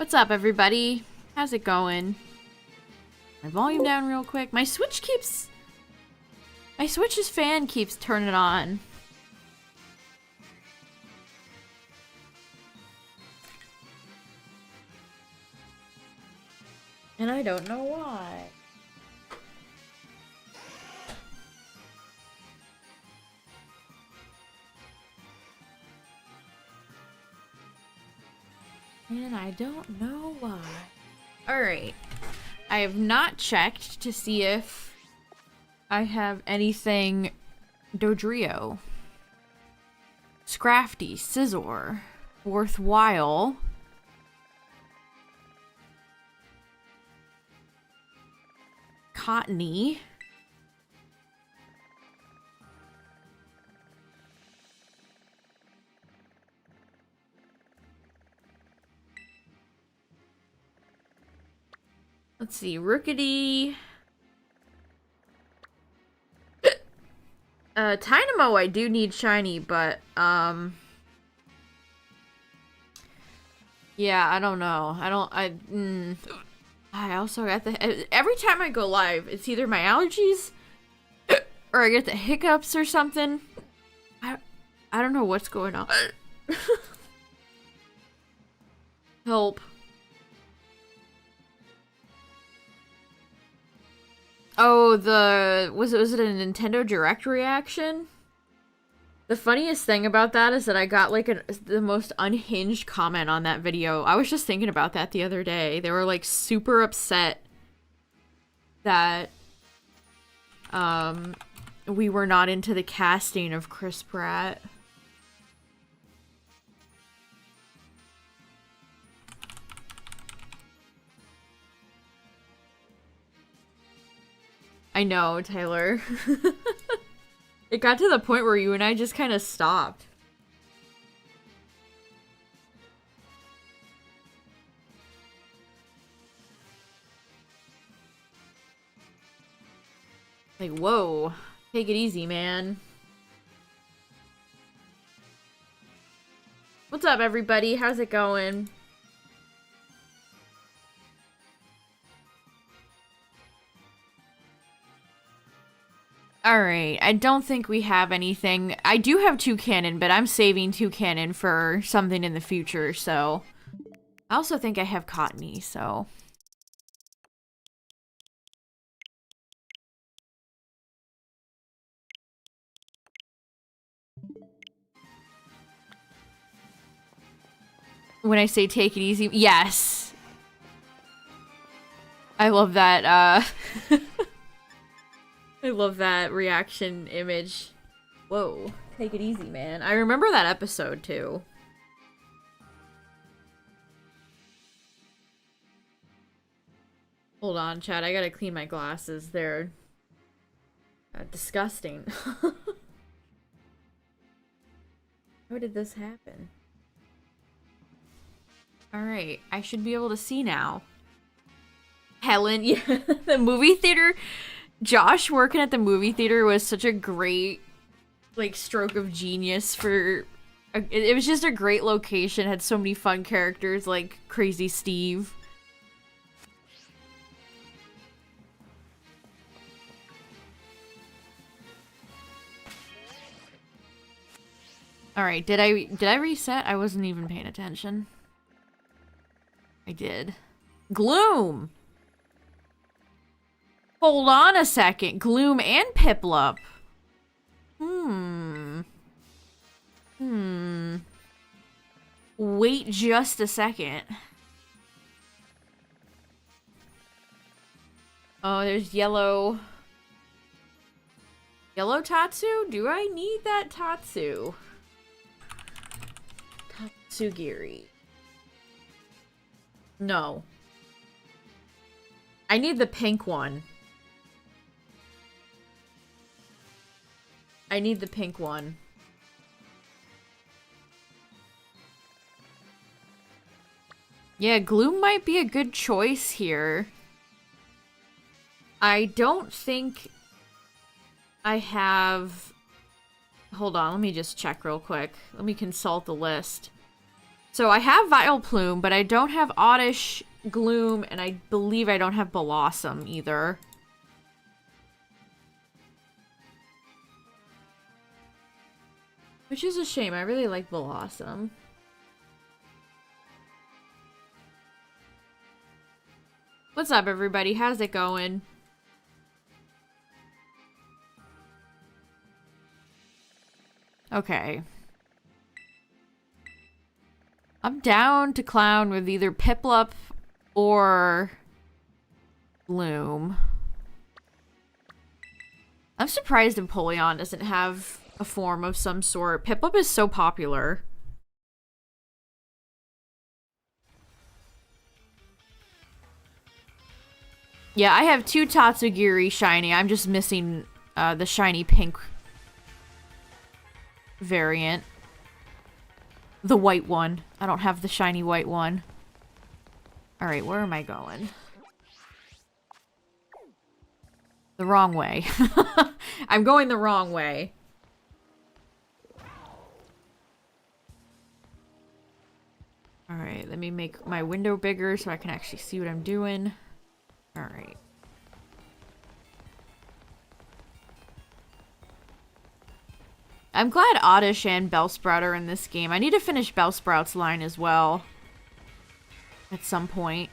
What's up, everybody? How's it going? My volume down real quick. My Switch's fan keeps turning on. And I don't know why. And I don't know why. Alright. I have not checked to see if I have anything Dodrio. Scrafty, Scizor, Worthwhile. Cottony. Let's see, Rookity. Tynamo I do need shiny, but, yeah, I don't know. I also got every time I go live, it's either my allergies or I get the hiccups or something. I don't know what's going on. Help. Oh, was it a Nintendo Direct reaction? The funniest thing about that is that I got like the most unhinged comment on that video. I was just thinking about that the other day. They were like super upset that we were not into the casting of Chris Pratt. I know, Taylor. It got to the point where you and I just kind of stopped. Like, whoa. Take it easy, man. What's up, everybody? How's it going? Alright, I don't think we have anything. I do have Toucannon, but I'm saving Toucannon for something in the future, so... I also think I have Cottony, so... When I say take it easy, yes! I love that, I love that reaction image. Whoa. Take it easy, man. I remember that episode, too. Hold on, Chad. I gotta clean my glasses. They're disgusting. How did this happen? Alright. I should be able to see now. Helen, yeah. The movie theater... Josh working at the movie theater was such a great, like, stroke of genius for... It was just a great location, had so many fun characters, like Crazy Steve. Alright, did I reset? I wasn't even paying attention. I did. Gloom! Hold on a second. Gloom and Piplup. Wait just a second. Oh, there's yellow. Yellow Tatsu? Do I need that Tatsu? Tatsugiri. No. I need the pink one. I need the pink one. Yeah, Gloom might be a good choice here. I don't think I have... Hold on, let me just check real quick. Let me consult the list. So I have Vileplume, but I don't have Oddish, Gloom, and I believe I don't have Blossom either. Which is a shame. I really like Blossom. What's up, everybody? How's it going? Okay. I'm down to clown with either Piplup or Bloom. I'm surprised Empoleon doesn't have a form of some sort. Piplup is so popular. Yeah, I have 2 Tatsugiri shiny. I'm just missing the shiny pink variant. The white one. I don't have the shiny white one. Alright, where am I going? The wrong way. I'm going the wrong way. Alright, let me make my window bigger so I can actually see what I'm doing. Alright. I'm glad Oddish and Bellsprout are in this game. I need to finish Bellsprout's line as well. At some point.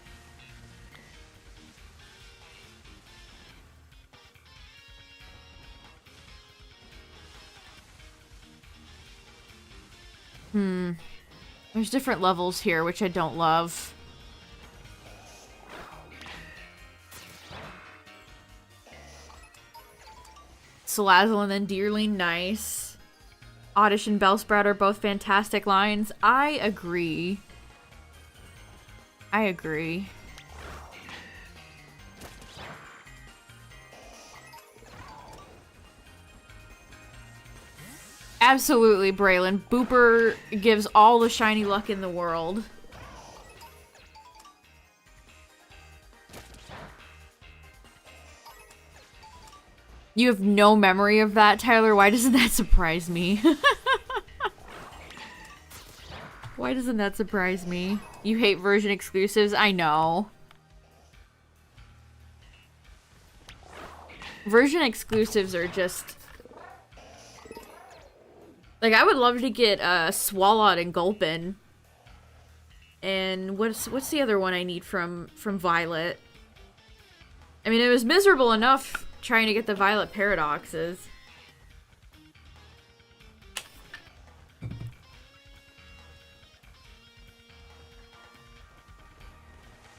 There's different levels here, which I don't love. Salazzle and then Deerling, nice. Oddish and Bellsprout are both fantastic lines. I agree. I agree. Absolutely, Braylon. Booper gives all the shiny luck in the world. You have no memory of that, Tyler? Why doesn't that surprise me? Why doesn't that surprise me? You hate version exclusives? I know. Version exclusives are just... Like, I would love to get Swalot and Gulpin. And what's the other one I need from Violet? I mean, it was miserable enough trying to get the Violet Paradoxes.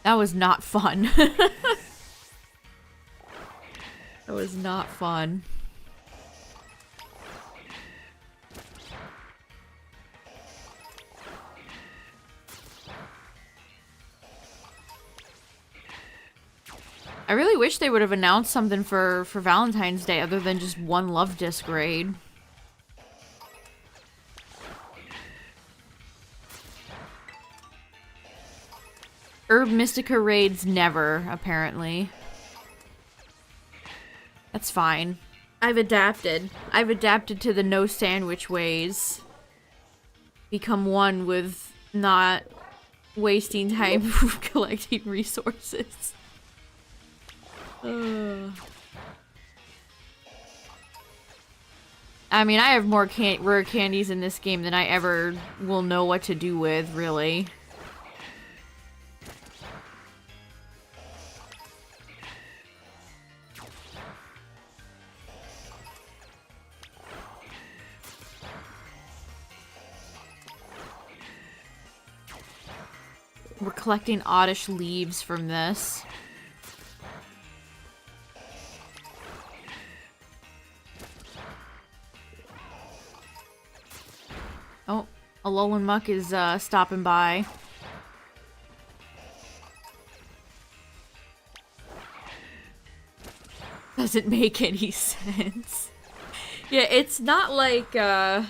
That was not fun. That was not fun. I really wish they would have announced something for Valentine's Day other than just one Love Disc raid. Herb Mystica raids never, apparently. That's fine. I've adapted. I've adapted to the no sandwich ways. Become one with not wasting time collecting resources. I mean, I have more rare candies in this game than I ever will know what to do with, really. We're collecting oddish leaves from this. Oh, Alolan Muck is stopping by. Doesn't make any sense. Yeah, it's not like, the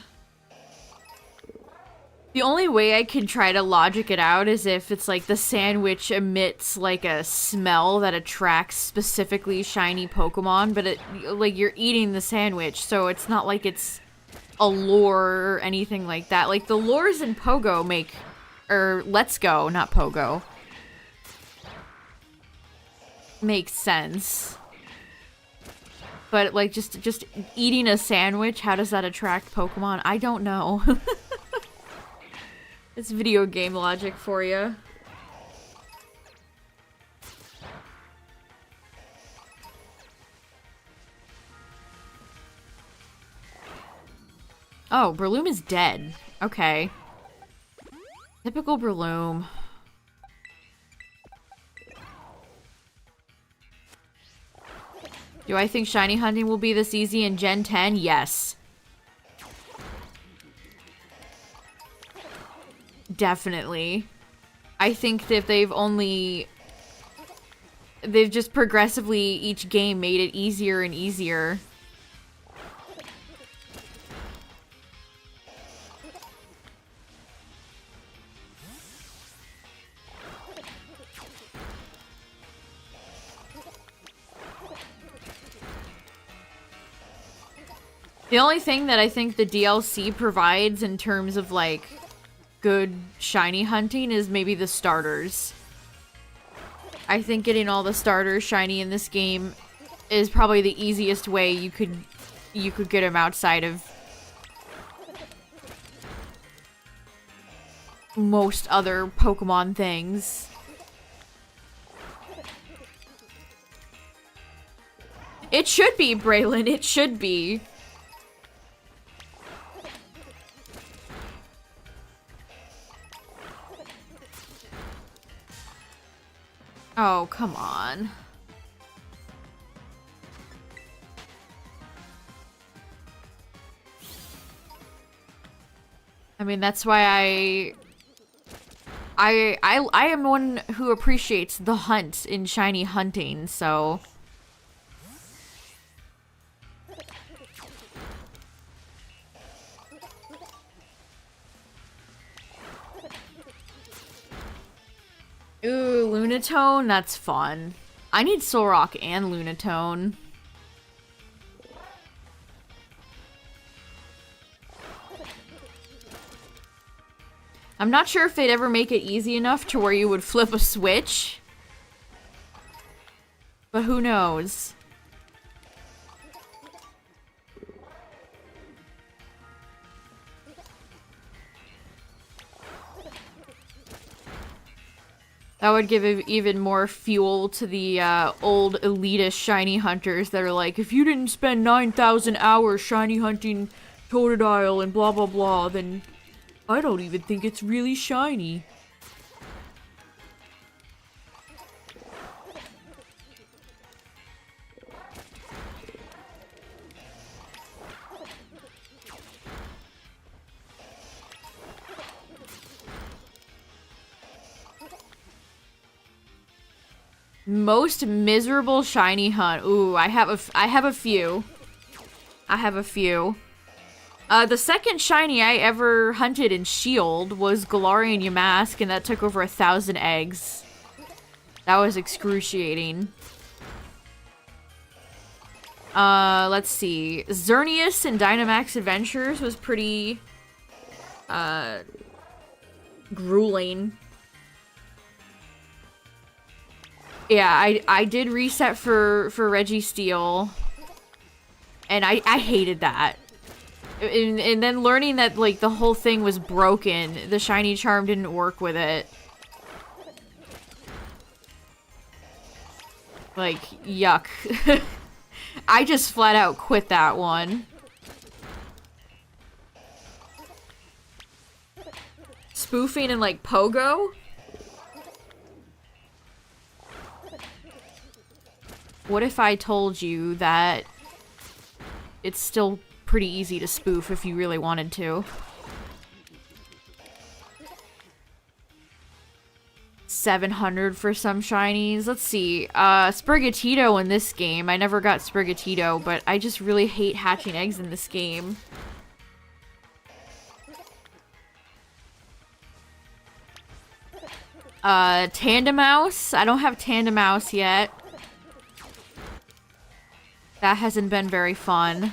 only way I can try to logic it out is if it's like the sandwich emits like a smell that attracts specifically shiny Pokemon, but it, like, you're eating the sandwich, so it's not like it's a lure or anything like that. Like, the lures in Pogo make Or Let's Go, not Pogo. Makes sense. But like just eating a sandwich, how does that attract Pokemon? I don't know. It's video game logic for you. Oh, Breloom is dead. Okay. Typical Breloom. Do I think shiny hunting will be this easy in Gen 10? Yes. Definitely. I think that they've just progressively each game made it easier and easier. The only thing that I think the DLC provides in terms of, like, good shiny hunting is maybe the starters. I think getting all the starters shiny in this game is probably the easiest way you could get them outside of most other Pokemon things. It should be, Braylon. It should be. Oh, come on. I mean, that's why I am one who appreciates the hunt in shiny hunting, so... Ooh, Lunatone? That's fun. I need Solrock and Lunatone. I'm not sure if they'd ever make it easy enough to where you would flip a switch. But who knows? That would give even more fuel to the old elitist shiny hunters that are like, if you didn't spend 9,000 hours shiny hunting Totodile and blah blah blah, then I don't even think it's really shiny. Most miserable shiny hunt. Ooh, I have a few. I have a few. The second shiny I ever hunted in Shield was Galarian Yamask, and that took over 1,000 eggs. That was excruciating. Let's see. Xerneas in Dynamax Adventures was pretty, grueling. Yeah, I did reset for Registeel, and I hated that. And then learning that, like, the whole thing was broken, the shiny charm didn't work with it. Like, yuck. I just flat out quit that one. Spoofing and, like, Pogo? What if I told you that it's still pretty easy to spoof if you really wanted to? 700 for some shinies. Let's see. Sprigatito in this game. I never got Sprigatito, but I just really hate hatching eggs in this game. Tandemouse. I don't have Tandemouse yet. That hasn't been very fun.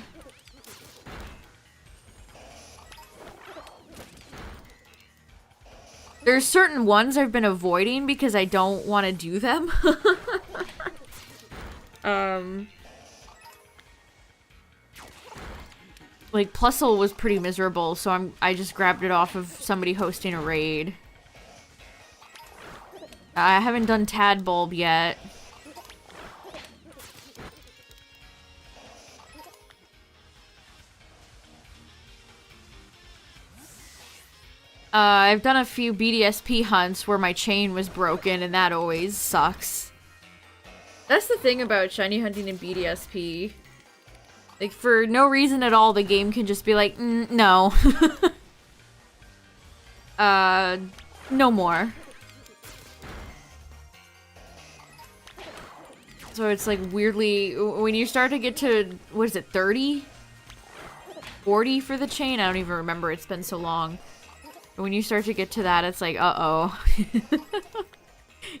There's certain ones I've been avoiding because I don't want to do them. Like, Plusle was pretty miserable, so I just grabbed it off of somebody hosting a raid. I haven't done Tadbulb yet. I've done a few BDSP hunts where my chain was broken, and that always sucks. That's the thing about shiny hunting in BDSP. Like, for no reason at all, the game can just be like, no. No more. So it's like weirdly, when you start to get to, what is it, 30? 40 for the chain? I don't even remember, it's been so long. When you start to get to that, it's like, uh-oh.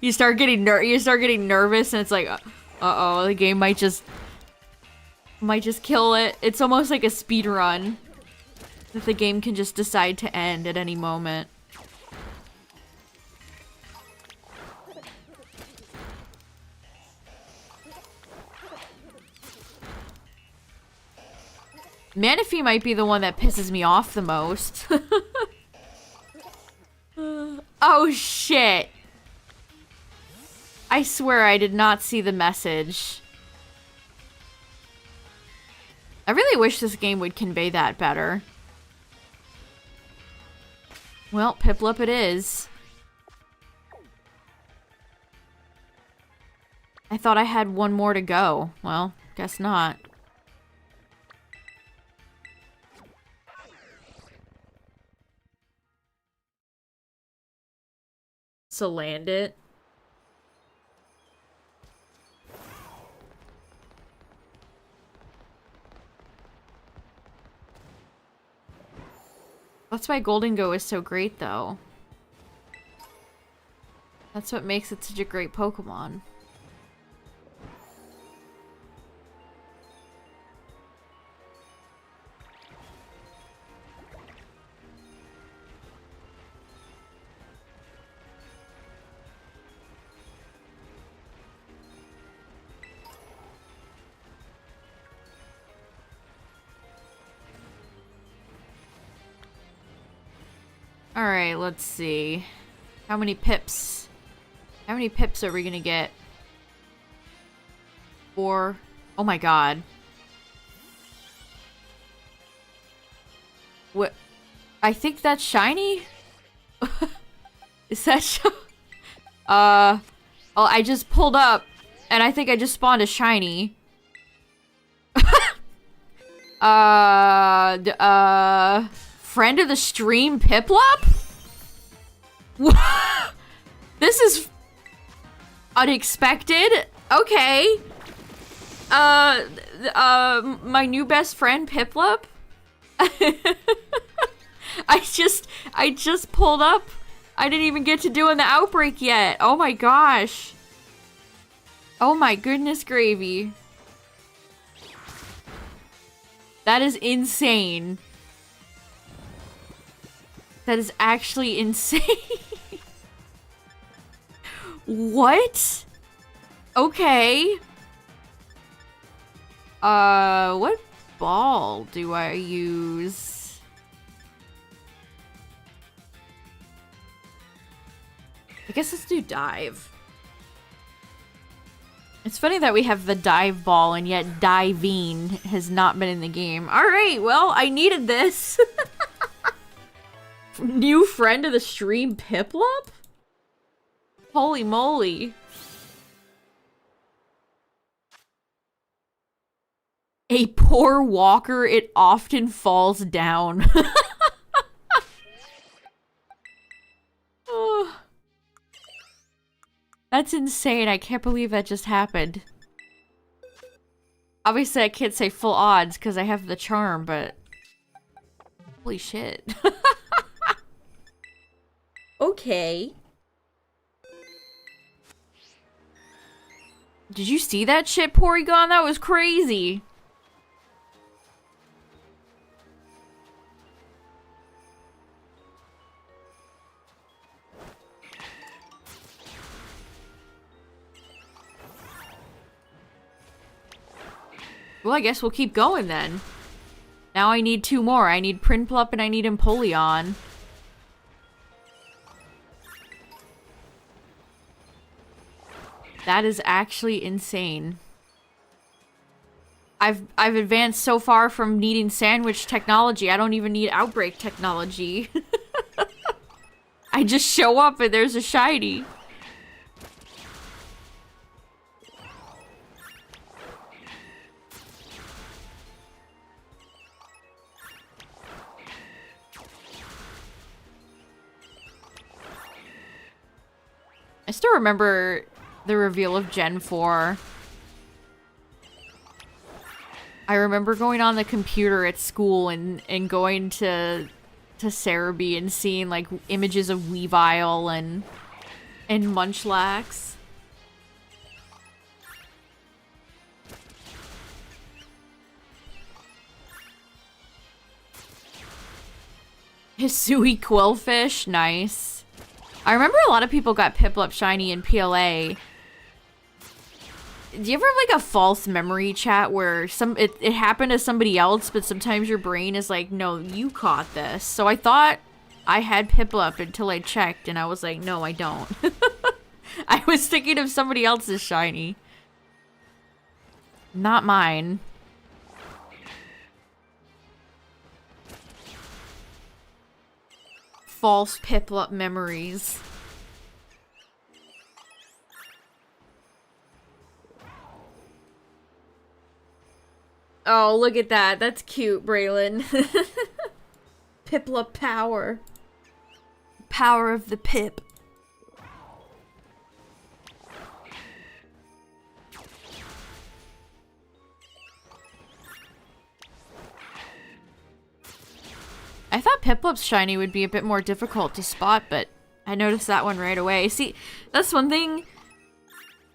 you start getting nervous, and it's like, uh-oh, the game might just kill it. It's almost like a speed run that the game can just decide to end at any moment. Manaphy might be the one that pisses me off the most. Oh shit. I swear I did not see the message. I really wish this game would convey that better. Well, Piplup it is. I thought I had one more to go. Well, guess not. So land it. That's why Golden Go is so great, though. That's what makes it such a great Pokemon. Alright, let's see. How many pips? How many pips are we gonna get? 4. Oh my god. What? I think that's shiny? Is that well, I just pulled up, and I think I just spawned a shiny. Friend of the stream Piplup? This is unexpected. Okay. My new best friend Piplup? I just pulled up. I didn't even get to doing the Outbreak yet. Oh my gosh. Oh my goodness gravy. That is insane. That is actually insane. What? Okay. What ball do I use? I guess let's do dive. It's funny that we have the dive ball and yet diving has not been in the game. Alright, well, I needed this. New friend of the stream, Piplup? Holy moly. A poor walker, it often falls down. Oh. That's insane. I can't believe that just happened. Obviously, I can't say full odds because I have the charm, but... Holy shit. Okay. Did you see that shit, Porygon? That was crazy. Well, I guess we'll keep going then. Now I need 2 more. I need Prinplup and I need Empoleon. That is actually insane. I've advanced so far from needing sandwich technology. I don't even need Outbreak technology. I just show up and there's a shiny. I still remember the reveal of Gen 4. I remember going on the computer at school and going to Cerebi and seeing like images of Weavile and Munchlax. Hisui Quillfish, nice. I remember a lot of people got Piplup shiny in PLA. Do you ever have like a false memory chat where it happened to somebody else, but sometimes your brain is like, no, you caught this. So I thought I had Piplup until I checked and I was like, no, I don't. I was thinking of somebody else's shiny. Not mine. False Piplup memories. Oh, look at that. That's cute, Braylon. Piplup power. Power of the Pip. I thought Piplup's shiny would be a bit more difficult to spot, but I noticed that one right away. See, that's one thing.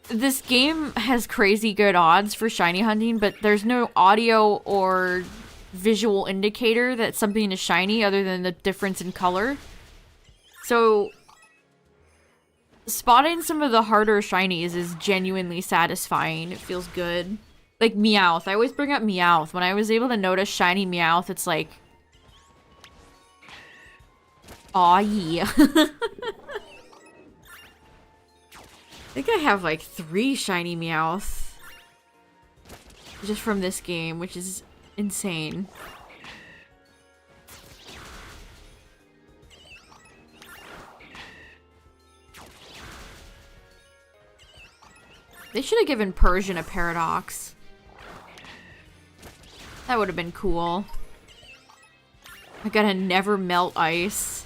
This game has crazy good odds for shiny hunting, but there's no audio or visual indicator that something is shiny other than the difference in color. So, spotting some of the harder shinies is genuinely satisfying. It feels good. Like Meowth. I always bring up Meowth. When I was able to notice shiny Meowth, it's like, aw, yeah. I think I have like 3 shiny Meowth. Just from this game, which is insane. They should have given Persian a Paradox. That would have been cool. I gotta never melt ice.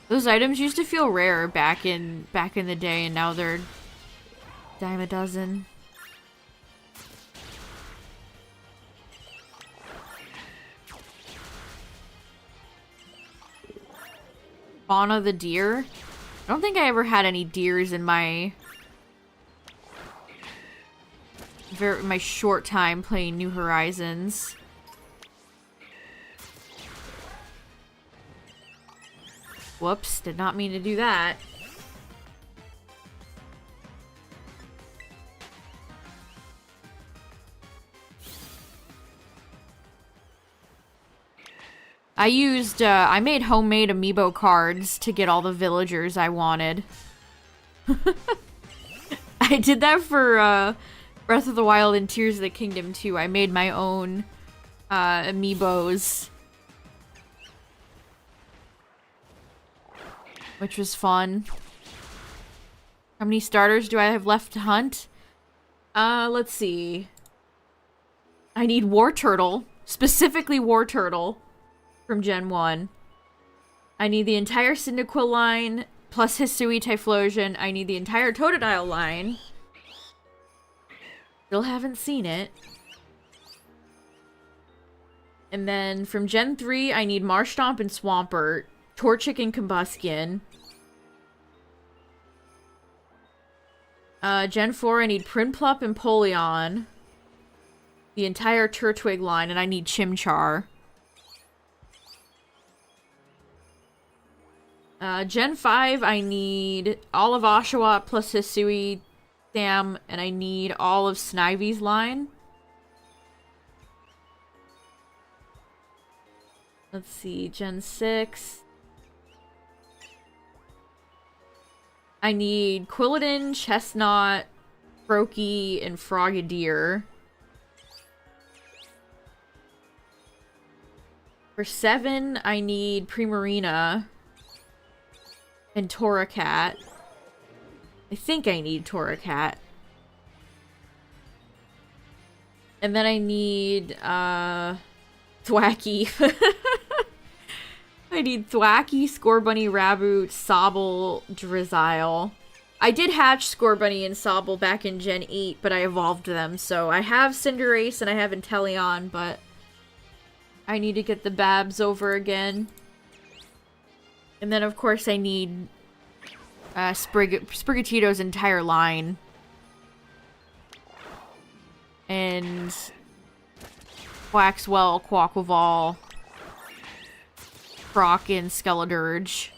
Those items used to feel rare back in the day, and now they're dime a dozen. Fauna the deer? I don't think I ever had any deers in my short time playing New Horizons. Whoops, did not mean to do that. I made homemade amiibo cards to get all the villagers I wanted. I did that for, Breath of the Wild and Tears of the Kingdom too. I made my own, amiibos. Which was fun. How many starters do I have left to hunt? Let's see. I need War Turtle. Specifically War Turtle. From Gen 1. I need the entire Cyndaquil line. Plus Hisui Typhlosion. I need the entire Totodile line. Still haven't seen it. And then from Gen 3, I need Marshtomp and Swampert. Torchic and Combustion. Gen 4, I need Prinplup and Empoleon. The entire Turtwig line, and I need Chimchar. Gen 5, I need all of Oshawott plus Hisui, Sam, and I need all of Snivy's line. Let's see, Gen 6. I need Quilladin, Chestnut, Froakie, and Frogadier. For 7, I need Primarina and Torracat. I think I need Torracat. And then I need, Thwacky. I need Thwacky, Scorbunny, Raboot, Sobble, Drizzile. I did hatch Scorbunny and Sobble back in Gen 8, but I evolved them, so I have Cinderace and I have Inteleon, but I need to get the Babs over again. And then, of course, I need Sprigatito's entire line. And Waxwell, Quaquaval, Croc, and Skeledirge.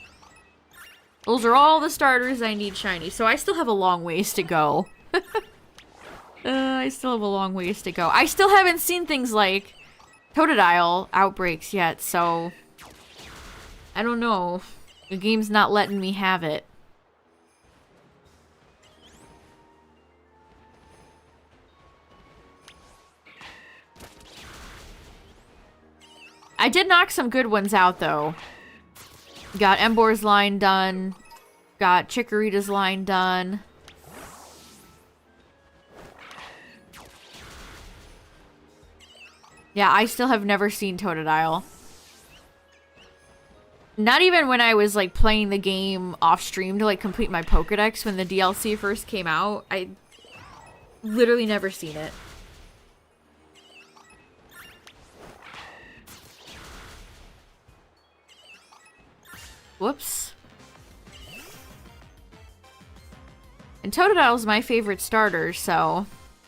Those are all the starters I need shiny, so I still have a long ways to go. I still have a long ways to go. I still haven't seen things like Totodile outbreaks yet, so I don't know. The game's not letting me have it. I did knock some good ones out, though. Got Embor's line done. Got Chikorita's line done. Yeah, I still have never seen Totodile. Not even when I was, like, playing the game off-stream to, like, complete my Pokedex when the DLC first came out. I literally never seen it. Whoops. And Totodile's my favorite starter, so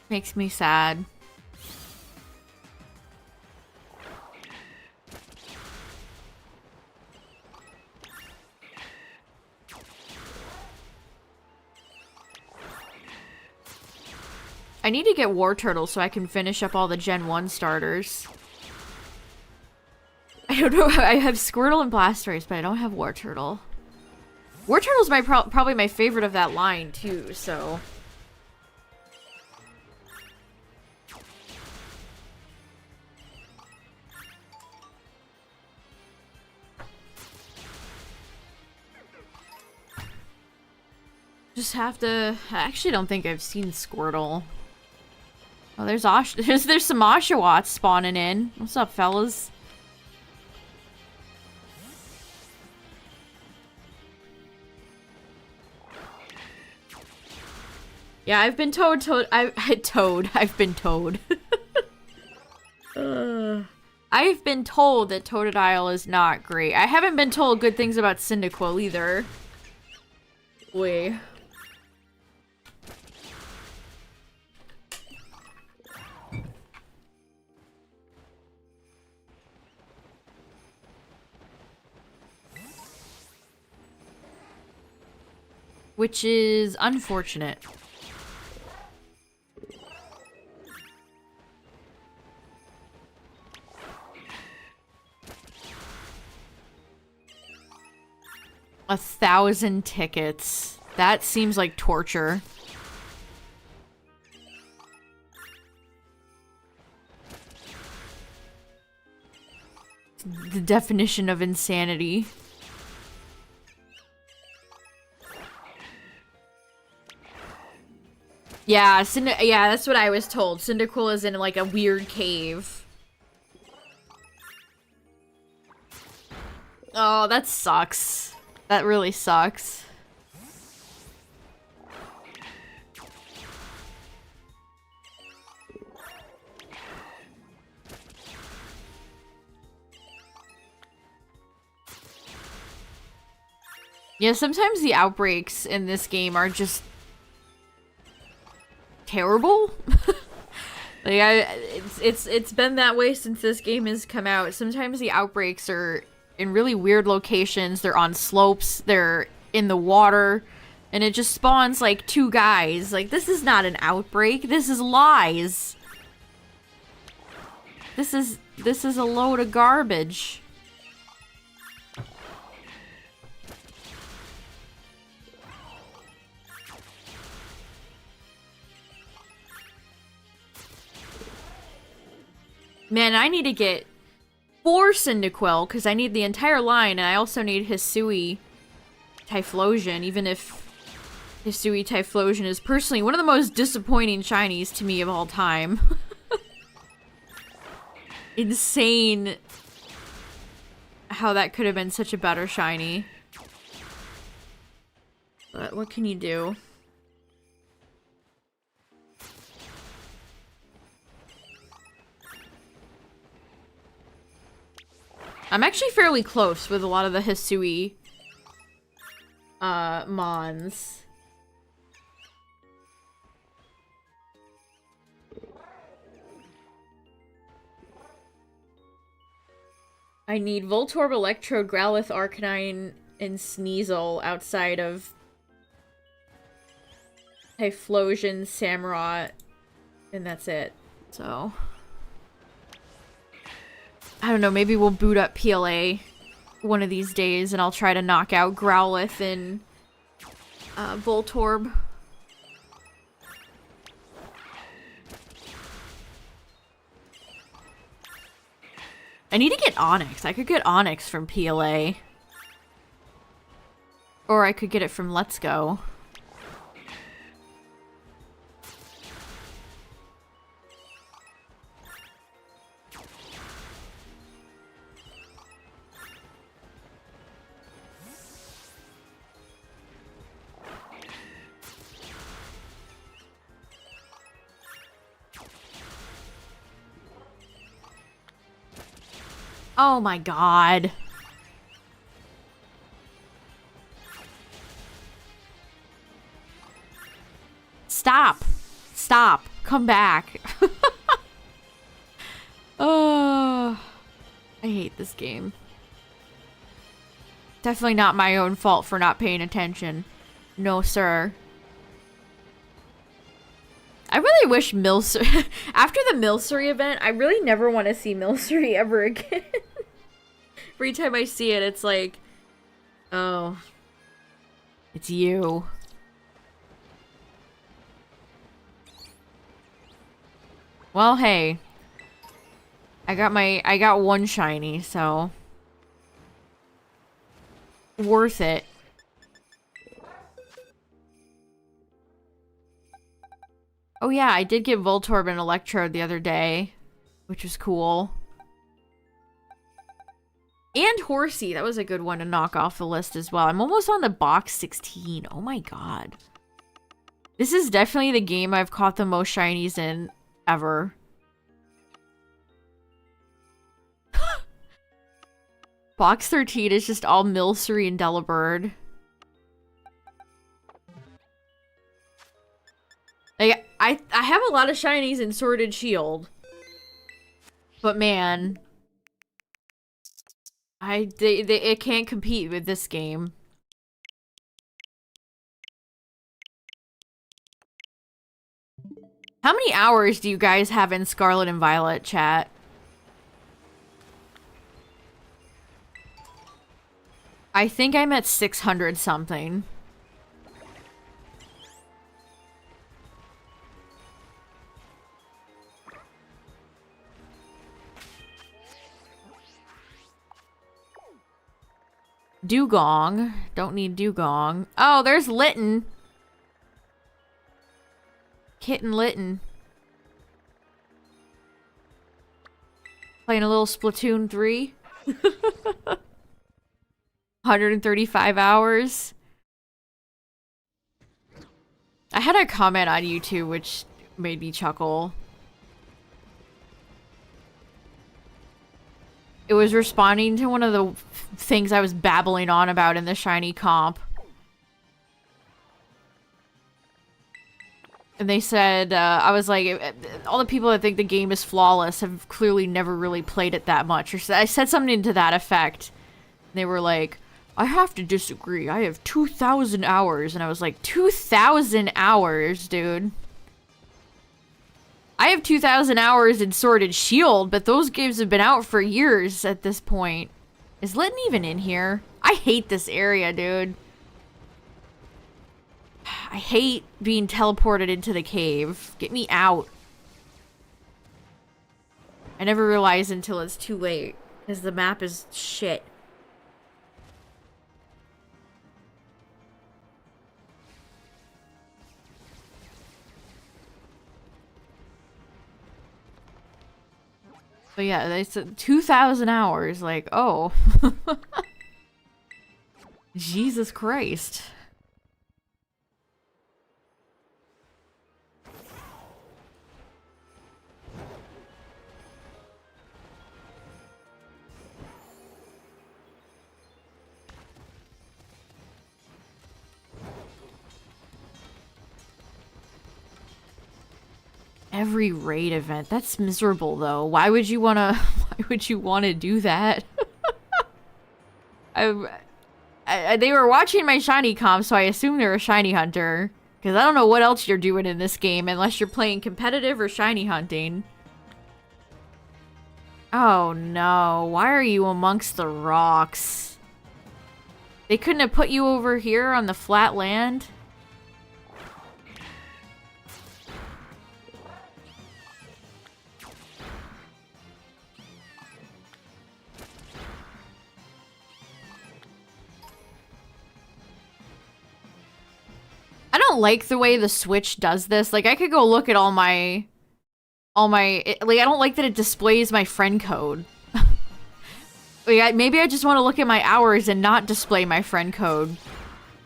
makes me sad. I need to get Wartortle so I can finish up all the Gen 1 starters. I don't know. I have Squirtle and Blastoise, but I don't have Wartortle. Wartortle's probably my favorite of that line, too, so... Just have to... I actually don't think I've seen Squirtle. Oh, there's some Oshawotts spawning in. What's up, fellas? Yeah, I've been told. I've been told. I've been told that Totodile is not great. I haven't been told good things about Cyndaquil either. Wait. Which is unfortunate. A 1,000 tickets. That seems like torture. The definition of insanity. Yeah, yeah, that's what I was told. Cyndaquil is in like a weird cave. Oh, that sucks. That really sucks. Yeah, sometimes the outbreaks in this game are just terrible. Like it's been that way since this game has come out. Sometimes the outbreaks are in really weird locations. They're on slopes, they're in the water, and it just spawns like 2 guys. Like, this is not an outbreak. This is lies. This is a load of garbage. Man, I need to get 4 Cyndaquil, because I need the entire line, and I also need Hisui Typhlosion, even if Hisui Typhlosion is personally one of the most disappointing shinies to me of all time. Insane how that could have been such a better shiny. But what can you do? I'm actually fairly close with a lot of the Hisui mons. I need Voltorb, Electrode, Growlithe, Arcanine, and Sneasel outside of Typhlosion, Samurott, and that's it. So I don't know, maybe we'll boot up PLA one of these days and I'll try to knock out Growlithe and Voltorb. I need to get Onyx. I could get Onyx from PLA. Or I could get it from Let's Go. Oh my god. Stop. Stop. Come back. Oh, I hate this game. Definitely not my own fault for not paying attention. No, sir. I really wish Milcery... After the Milcery event, I really never want to see Milcery ever again. Every time I see it, it's like... Oh. It's you. Well, hey. I got one shiny, so... Worth it. Oh yeah, I did get Voltorb and Electrode the other day, which was cool. And Horsey, that was a good one to knock off the list as well. I'm almost on the box 16. Oh my god. This is definitely the game I've caught the most shinies in ever. Box 13 is just all Milcery and Delibird. Like, I have a lot of shinies in Sword and Shield. But man, it can't compete with this game. How many hours do you guys have in Scarlet and Violet, chat? I think I'm at 600 something. Dugong. Don't need Dugong. Oh, there's Litten. Kitten Litten. Playing a little Splatoon 3. 135 hours. I had a comment on YouTube which made me chuckle. It was responding to one of the things I was babbling on about in the shiny comp. And they said, I was like, all the people that think the game is flawless have clearly never really played it that much. Or I said something to that effect. And they were like, I have to disagree. I have 2,000 hours. And I was like, 2,000 hours, dude. I have 2,000 hours in Sword and Shield, but those games have been out for years at this point. Is Litten even in here? I hate this area, dude. I hate being teleported into the cave. Get me out. I never realized until it's too late, because the map is shit. But yeah, they said 2,000 hours, like, oh. Jesus Christ. Every raid event. That's miserable though. Why would you wanna do that? They were watching my shiny comp, so I assume they're a shiny hunter. Because I don't know what else you're doing in this game unless you're playing competitive or shiny hunting. Oh no, why are you amongst the rocks? They couldn't have put you over here on the flat land? I don't like the way the Switch does this. Like, I could go look at all my... like, I don't like that it displays my friend code. Like, maybe I just want to look at my hours and not display my friend code,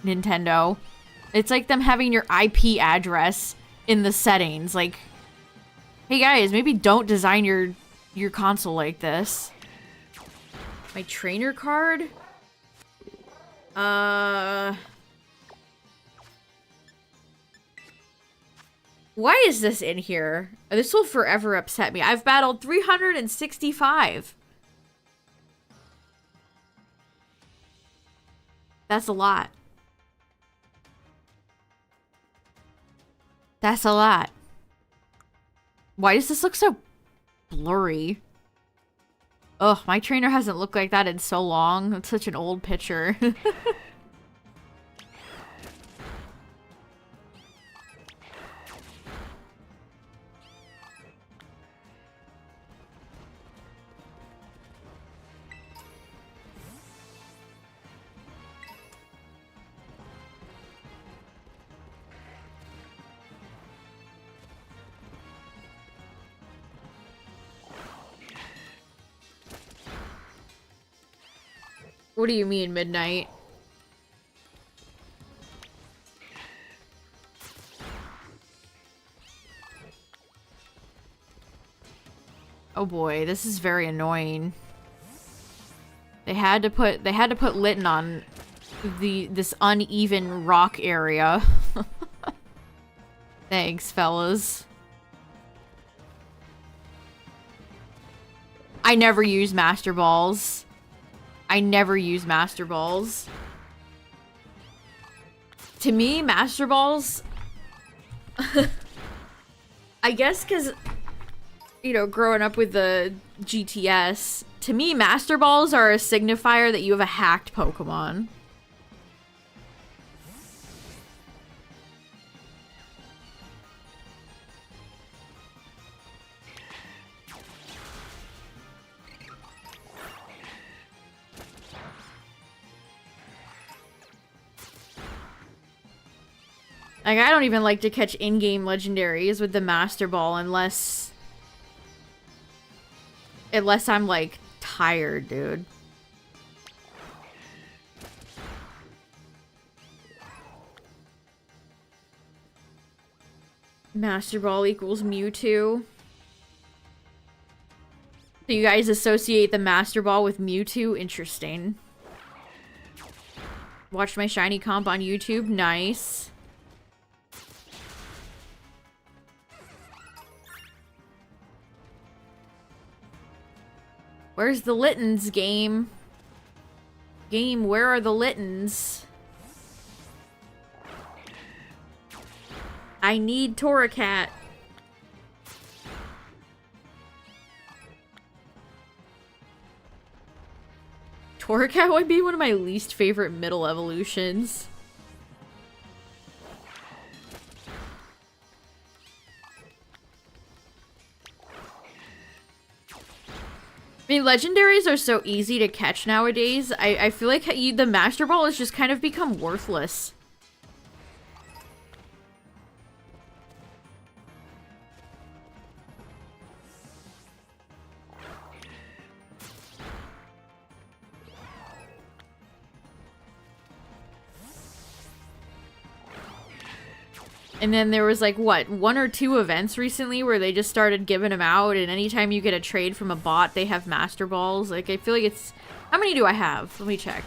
Nintendo. It's like them having your IP address in the settings. Like, hey guys, maybe don't design your console like this. My trainer card? Why is this in here? This will forever upset me. I've battled 365. That's a lot. That's a lot. Why does this look so blurry? Ugh, my trainer hasn't looked like that in so long. It's such an old picture. What do you mean, midnight? Oh boy, this is very annoying. They had to put Litten on this uneven rock area. Thanks, fellas. I never use Master Balls. I never use Master Balls. To me, Master Balls... I guess because, you know, growing up with the GTS, to me, Master Balls are a signifier that you have a hacked Pokemon. Like, I don't even like to catch in-game legendaries with the Master Ball unless I'm, like, tired, dude. Master Ball equals Mewtwo. So you guys associate the Master Ball with Mewtwo? Interesting. Watched my shiny comp on YouTube? Nice. Where's the Littens, game? Game, where are the Littens? I need Torracat. Torracat would be one of my least favorite middle evolutions. I mean, legendaries are so easy to catch nowadays. I feel like the Master Ball has just kind of become worthless. And then there was like, what, 1 or 2 events recently where they just started giving them out, and anytime you get a trade from a bot, they have Master Balls. Like, I feel like it's... How many do I have? Let me check.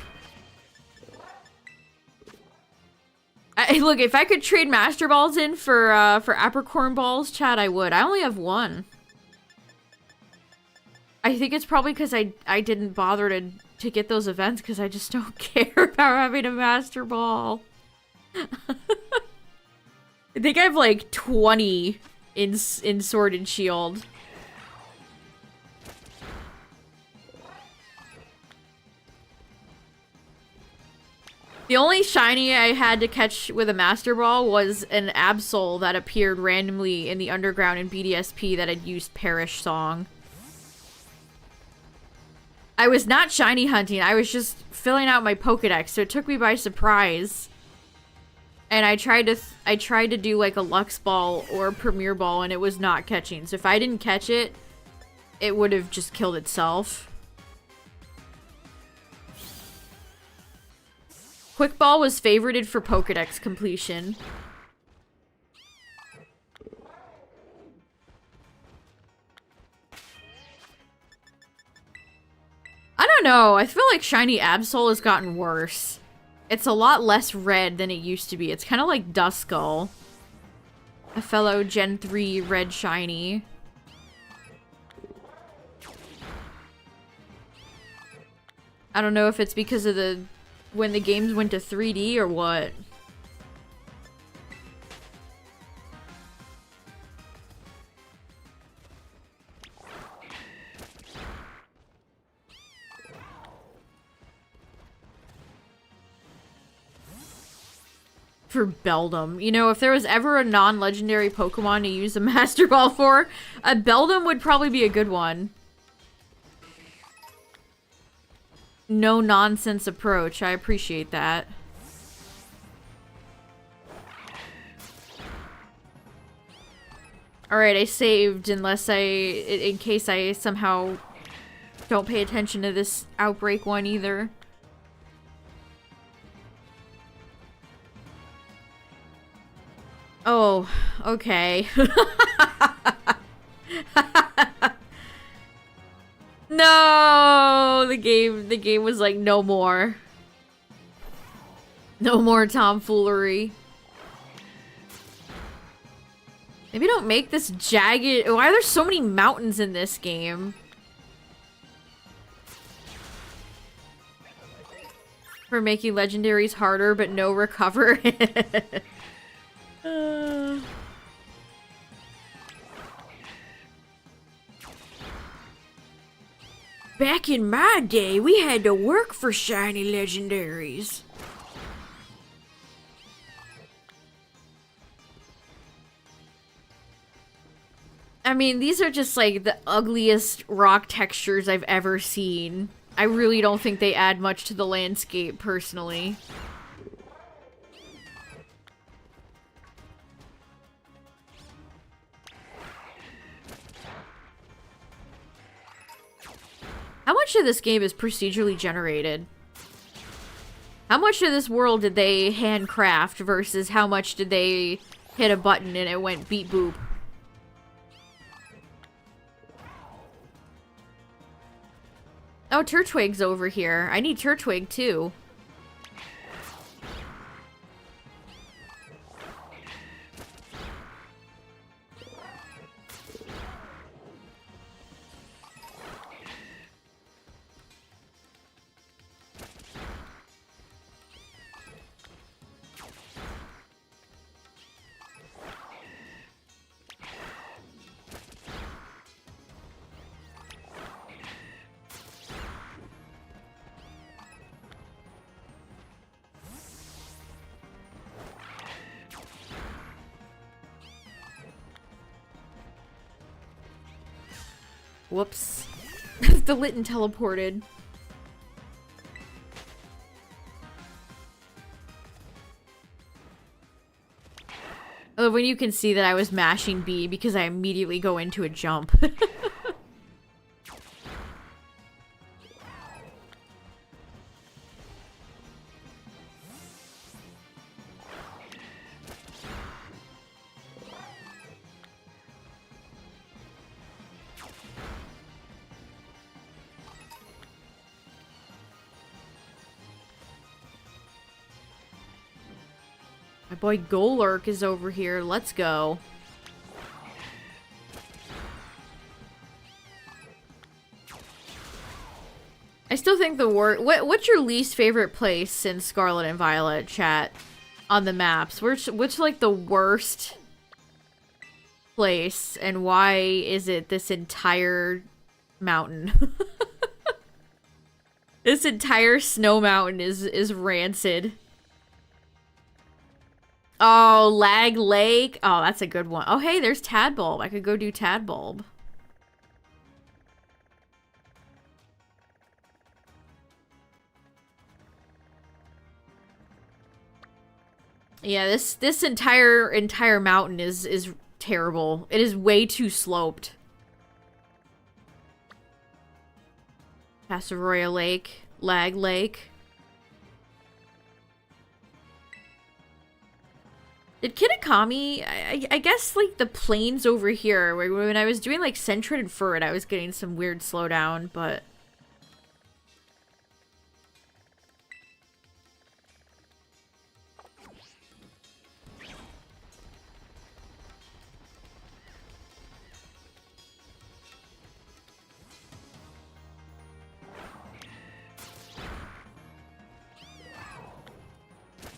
Look, if I could trade Master Balls in for Apricorn Balls, chat, I would. I only have 1. I think it's probably because I didn't bother to get those events, because I just don't care about having a Master Ball. I think I have like 20 in Sword and Shield. The only shiny I had to catch with a Master Ball was an Absol that appeared randomly in the underground in BDSP that had used Perish Song. I was not shiny hunting, I was just filling out my Pokedex, so it took me by surprise. And I tried to do like a Lux Ball or a Premier Ball, and it was not catching. So if I didn't catch it, it would have just killed itself. Quick Ball was favorited for Pokedex completion. I don't know. I feel like Shiny Absol has gotten worse. It's a lot less red than it used to be. It's kind of like Duskull. A fellow Gen 3 red shiny. I don't know if it's because of when the games went to 3D or what. For Beldum. You know, if there was ever a non-legendary Pokemon to use a Master Ball for, a Beldum would probably be a good one. No nonsense approach. I appreciate that. Alright, I saved unless in case I somehow don't pay attention to this Outbreak one either. Oh, okay. No, the game was like, no more. No more tomfoolery. Maybe don't make this jagged. Why are there so many mountains in this game? For making legendaries harder, but no recover. Back in my day, we had to work for shiny legendaries. I mean, these are just like the ugliest rock textures I've ever seen. I really don't think they add much to the landscape, personally. How much of this game is procedurally generated? How much of this world did they handcraft versus how much did they hit a button and it went beep boop? Oh, Turtwig's over here. I need Turtwig too. Whoops. The Litten teleported. Oh, when you can see that I was mashing B because I immediately go into a jump. My boy Golurk is over here. Let's go. I still think the what's your least favorite place in Scarlet and Violet, chat? On the maps? Which like the worst place, and why is it this entire mountain? This entire snow mountain is rancid. Oh, Lag Lake. Oh, that's a good one. Oh, hey, there's Tadbulb. I could go do Tadbulb. Yeah, this entire mountain is terrible. It is way too sloped. Pastaroya Lake, Lag Lake. Did Kitakami, I guess, like, the plains over here, where when I was doing, like, Sentret and Furret, I was getting some weird slowdown, but...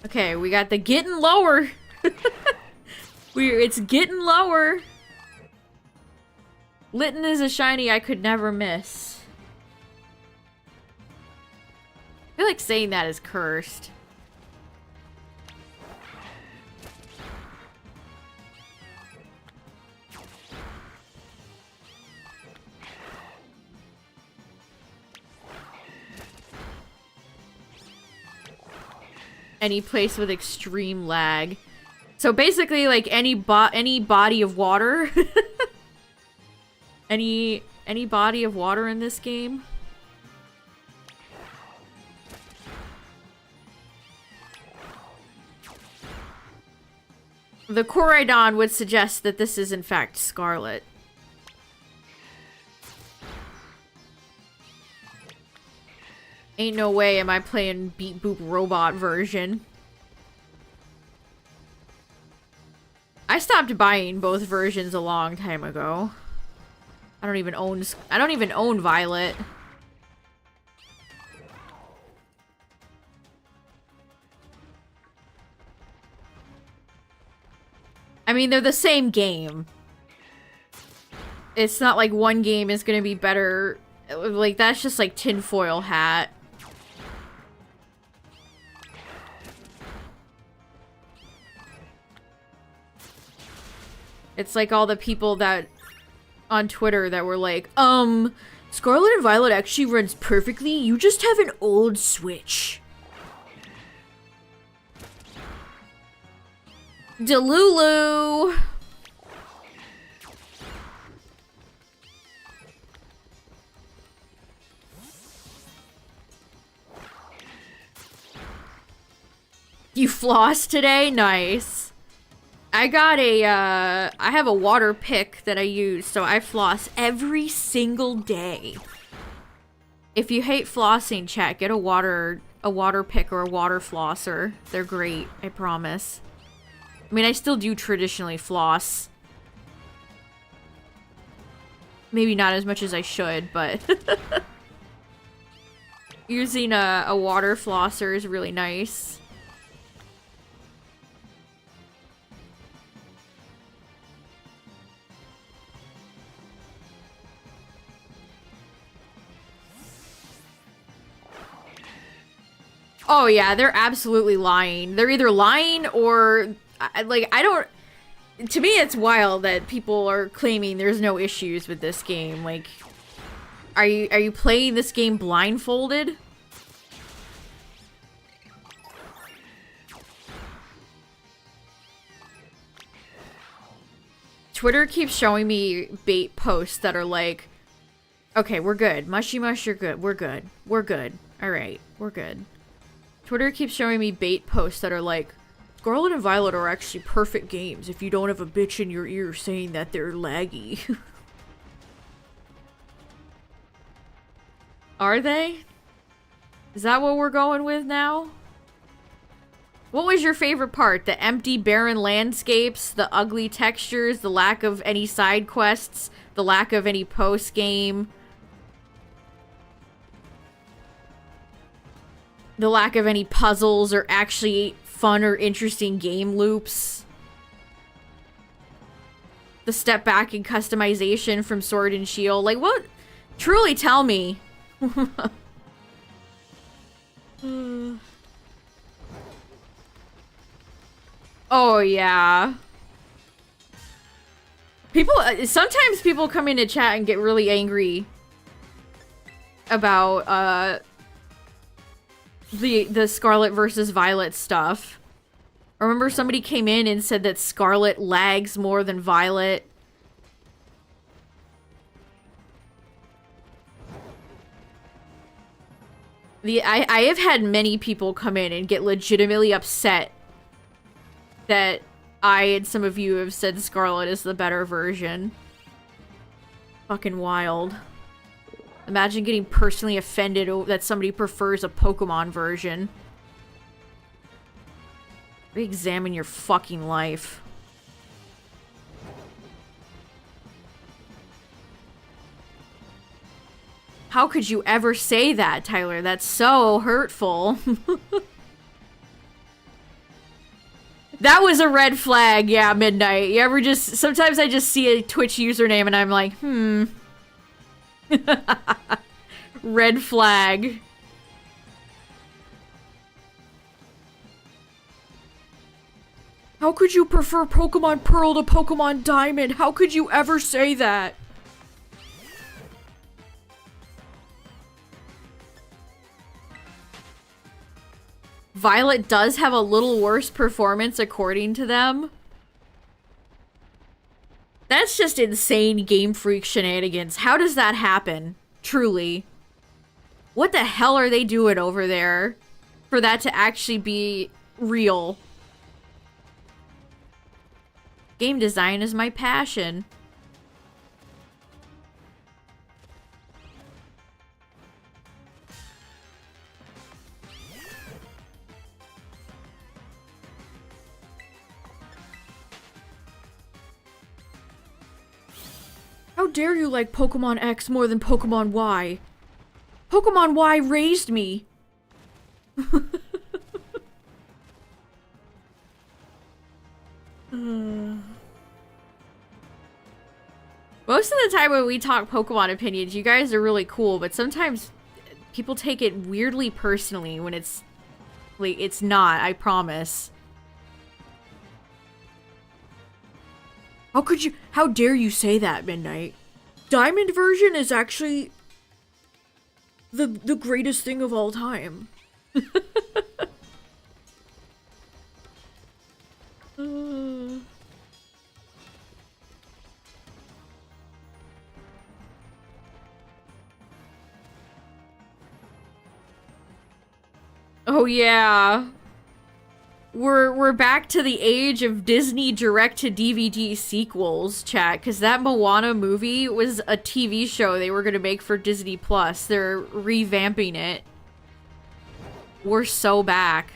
Okay, we got the getting lower. It's getting lower. Litten is a shiny I could never miss. I feel like saying that is cursed. Any place with extreme lag. So basically, like, any body of water. any body of water in this game. The Koraidon would suggest that this is in fact Scarlet. Ain't no way am I playing Beat Boop Robot version. I stopped buying both versions a long time ago. I don't even own Violet. I mean, they're the same game. It's not like one game is gonna be better. Like, that's just like tinfoil hat. It's like all the people that on Twitter that were like, Scarlet and Violet actually runs perfectly. You just have an old Switch. Delulu. You floss today? Nice. I got a, I have a water pick that I use, so I floss every single day. If you hate flossing, chat, get a water pick or a water flosser. They're great, I promise. I mean, I still do traditionally floss. Maybe not as much as I should, but... Using a water flosser is really nice. Oh yeah, they're absolutely lying. They're either lying or, like, I don't... To me, it's wild that people are claiming there's no issues with this game. Like, Are you playing this game blindfolded? Twitter keeps showing me bait posts that are like, okay, we're good. Mushy Mush, you're good. We're good. We're good. Alright, we're good. Twitter keeps showing me bait posts that are like, Scarlet and Violet are actually perfect games if you don't have a bitch in your ear saying that they're laggy. Are they? Is that what we're going with now? What was your favorite part? The empty, barren landscapes, the ugly textures, the lack of any side quests, the lack of any post-game, the lack of any puzzles or actually fun or interesting game loops, the step back in customization from Sword and Shield. Like, what? Truly tell me. Oh, yeah. People, sometimes people come into chat and get really angry about, the Scarlet versus Violet stuff. I remember somebody came in and said that Scarlet lags more than Violet. I have had many people come in and get legitimately upset that I and some of you have said Scarlet is the better version. Fucking wild. Imagine getting personally offended that somebody prefers a Pokemon version. Re-examine your fucking life. How could you ever say that, Tyler? That's so hurtful. That was a red flag, yeah, Midnight. You ever just... Sometimes I just see a Twitch username and I'm like, Red flag. How could you prefer Pokemon Pearl to Pokemon Diamond? How could you ever say that? Violet does have a little worse performance according to them. That's just insane Game Freak shenanigans. How does that happen? Truly. What the hell are they doing over there for that to actually be real? Game design is my passion. How dare you like Pokemon X more than Pokemon Y? Pokemon Y raised me. Most of the time when we talk Pokemon opinions, you guys are really cool, but sometimes people take it weirdly personally when it's like, it's not, I promise. How dare you say that, Midnight? Diamond version is actually the greatest thing of all time. Oh yeah. We're back to the age of Disney direct-to-DVD sequels, chat, because that Moana movie was a TV show they were going to make for Disney Plus. They're revamping it. We're so back.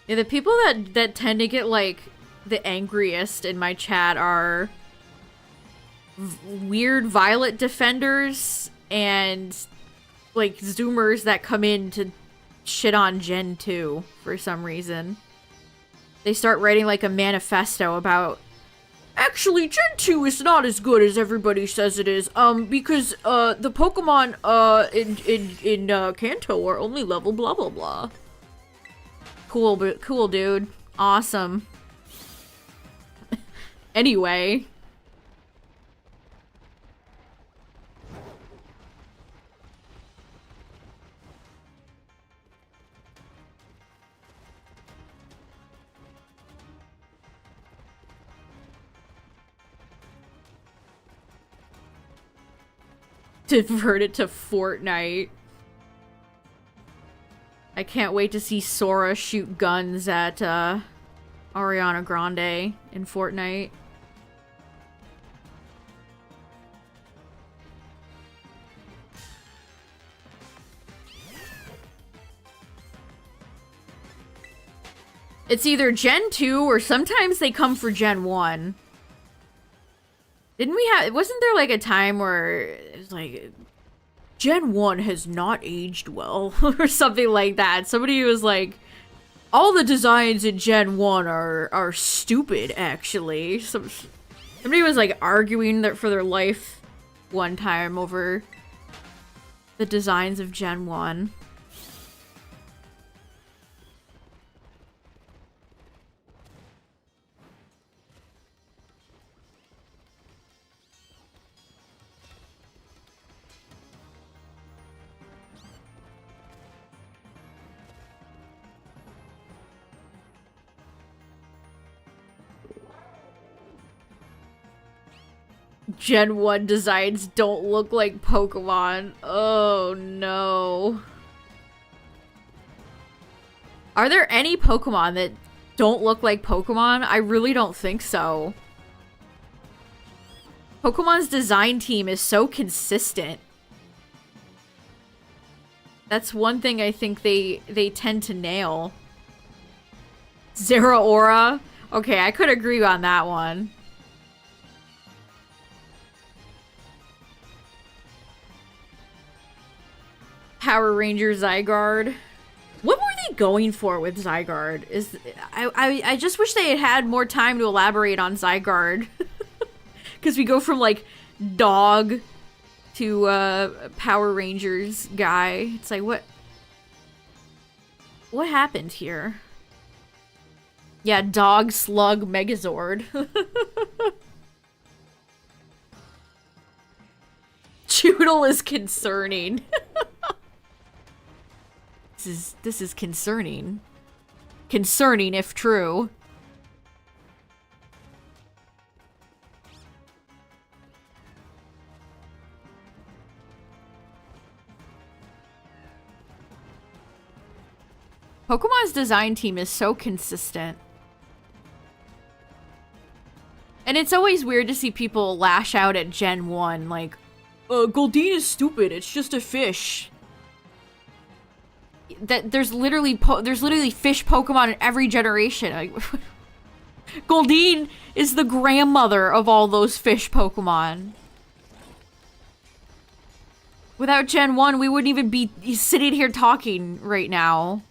Yeah, the people that tend to get, like, the angriest in my chat are weird Violet defenders and, like, Zoomers that come in to shit on Gen 2 for some reason. They start writing, like, a manifesto about Actually, Gen 2 is not as good as everybody says it is, because, the Pokemon, in Kanto are only level blah blah blah. Cool, but cool, dude. Awesome. Anyway. Divert it to Fortnite. I can't wait to see Sora shoot guns at, Ariana Grande in Fortnite. It's either Gen 2 or sometimes they come for Gen 1. Didn't we have... Wasn't there, like, a time where it was, like... Gen 1 has not aged well, or something like that. Somebody was like... All the designs in Gen 1 are stupid, actually. Somebody was, like, arguing that for their life one time over the designs of Gen 1. Gen 1 designs don't look like Pokemon. Oh no. Are there any Pokemon that don't look like Pokemon? I really don't think so. Pokemon's design team is so consistent. That's one thing I think they tend to nail. Zeraora? Okay, I could agree on that one. Power Ranger Zygarde. What were they going for with Zygarde? I just wish they had had more time to elaborate on Zygarde. Because we go from, like, dog to, Power Rangers guy. It's like, what happened here? Yeah, dog, slug, Megazord. Choodle is concerning. This is concerning. Concerning if true. Pokemon's design team is so consistent. And it's always weird to see people lash out at Gen 1, like, Goldeen is stupid, it's just a fish. That there's literally fish Pokemon in every generation. Like, Goldeen is the grandmother of all those fish Pokemon. Without Gen 1, we wouldn't even be sitting here talking right now.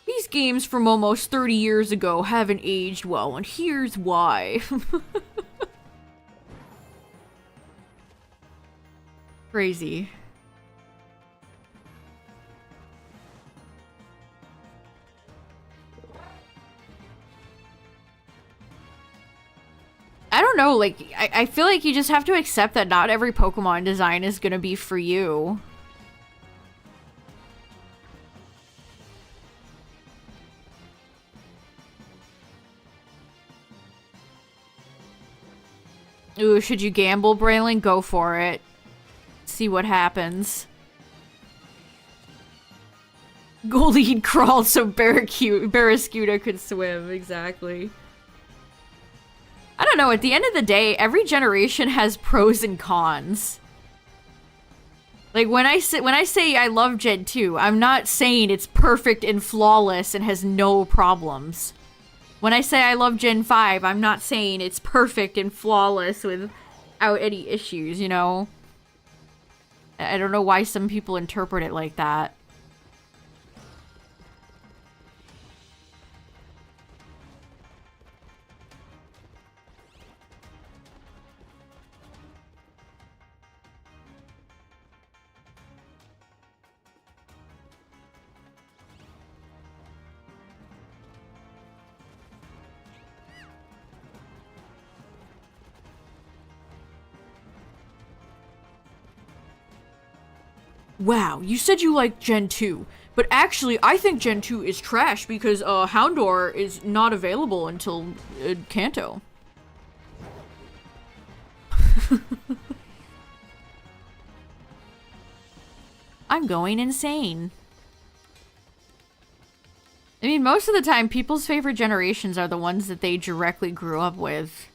These games from almost 30 years ago haven't aged well, and here's why. Crazy. I don't know, like, I feel like you just have to accept that not every Pokemon design is gonna be for you. Ooh, should you gamble, Braylon? Go for it. See what happens. Goldeen crawled so Barraskewda could swim, exactly. I don't know, at the end of the day, every generation has pros and cons. Like, when I say I love Gen 2, I'm not saying it's perfect and flawless and has no problems. When I say I love Gen 5, I'm not saying it's perfect and flawless without any issues, you know? I don't know why some people interpret it like that. Wow, you said you liked Gen 2, but actually I think Gen 2 is trash because Houndor is not available until Kanto. I'm going insane. I mean, most of the time, people's favorite generations are the ones that they directly grew up with.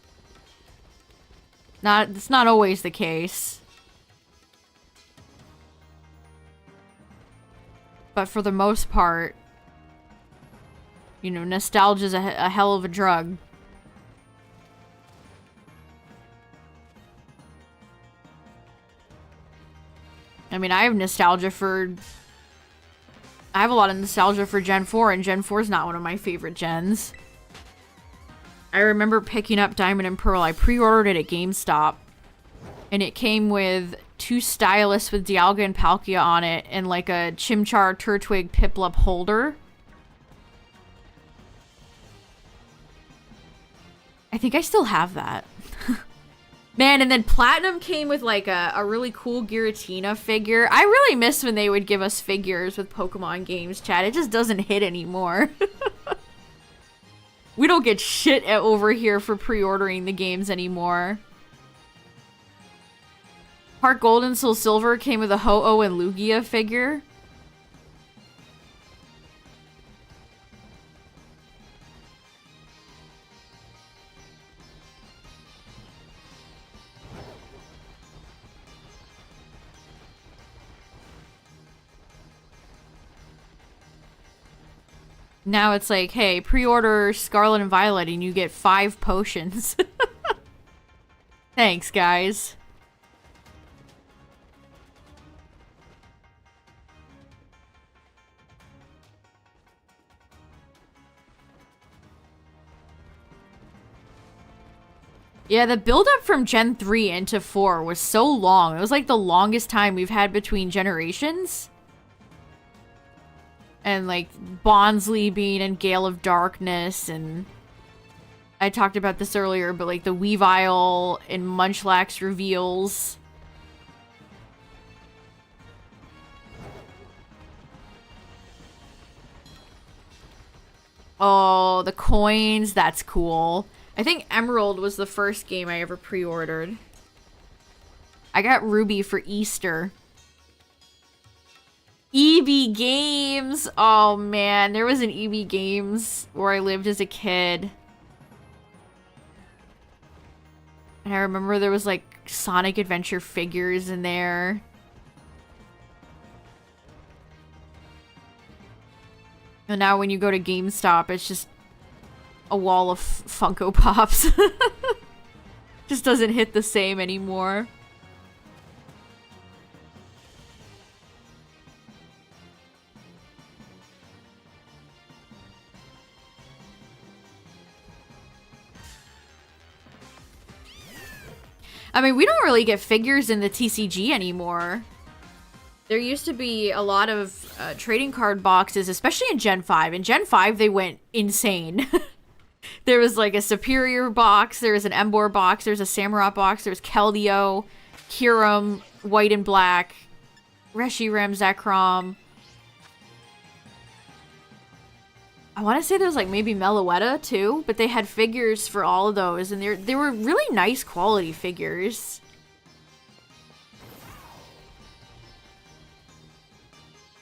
It's not always the case. But for the most part, you know, nostalgia's a hell of a drug. I mean, I have a lot of nostalgia for Gen 4, and Gen 4 is not one of my favorite gens. I remember picking up Diamond and Pearl. I pre-ordered it at GameStop, and it came with 2 styluses with Dialga and Palkia on it, and like a Chimchar, Turtwig, Piplup holder. I think I still have that. Man, and then Platinum came with like a really cool Giratina figure. I really miss when they would give us figures with Pokemon games, chat. It just doesn't hit anymore. We don't get shit over here for pre-ordering the games anymore. Heart Gold and Soul Silver came with a Ho-Oh and Lugia figure. Now it's like, hey, pre-order Scarlet and Violet and you get 5 potions. Thanks, guys. Yeah, the build-up from Gen 3 into 4 was so long. It was like the longest time we've had between generations. And like Bonsly being in Gale of Darkness, and I talked about this earlier, but like the Weavile and Munchlax reveals. Oh, the coins, that's cool. I think Emerald was the first game I ever pre-ordered. I got Ruby for Easter. EB Games! Oh man, there was an EB Games where I lived as a kid. And I remember there was like Sonic Adventure figures in there. And now when you go to GameStop, it's just a wall of Funko Pops. Just doesn't hit the same anymore. I mean, we don't really get figures in the TCG anymore. There used to be a lot of trading card boxes, especially in Gen 5. In Gen 5, they went insane. There was like a Superior box, there was an Emboar box, there's a Samurott box, there's Keldeo, Kyurem, White and Black, Reshiram, Zekrom. I want to say there was like maybe Meloetta too, but they had figures for all of those, and they were really nice quality figures.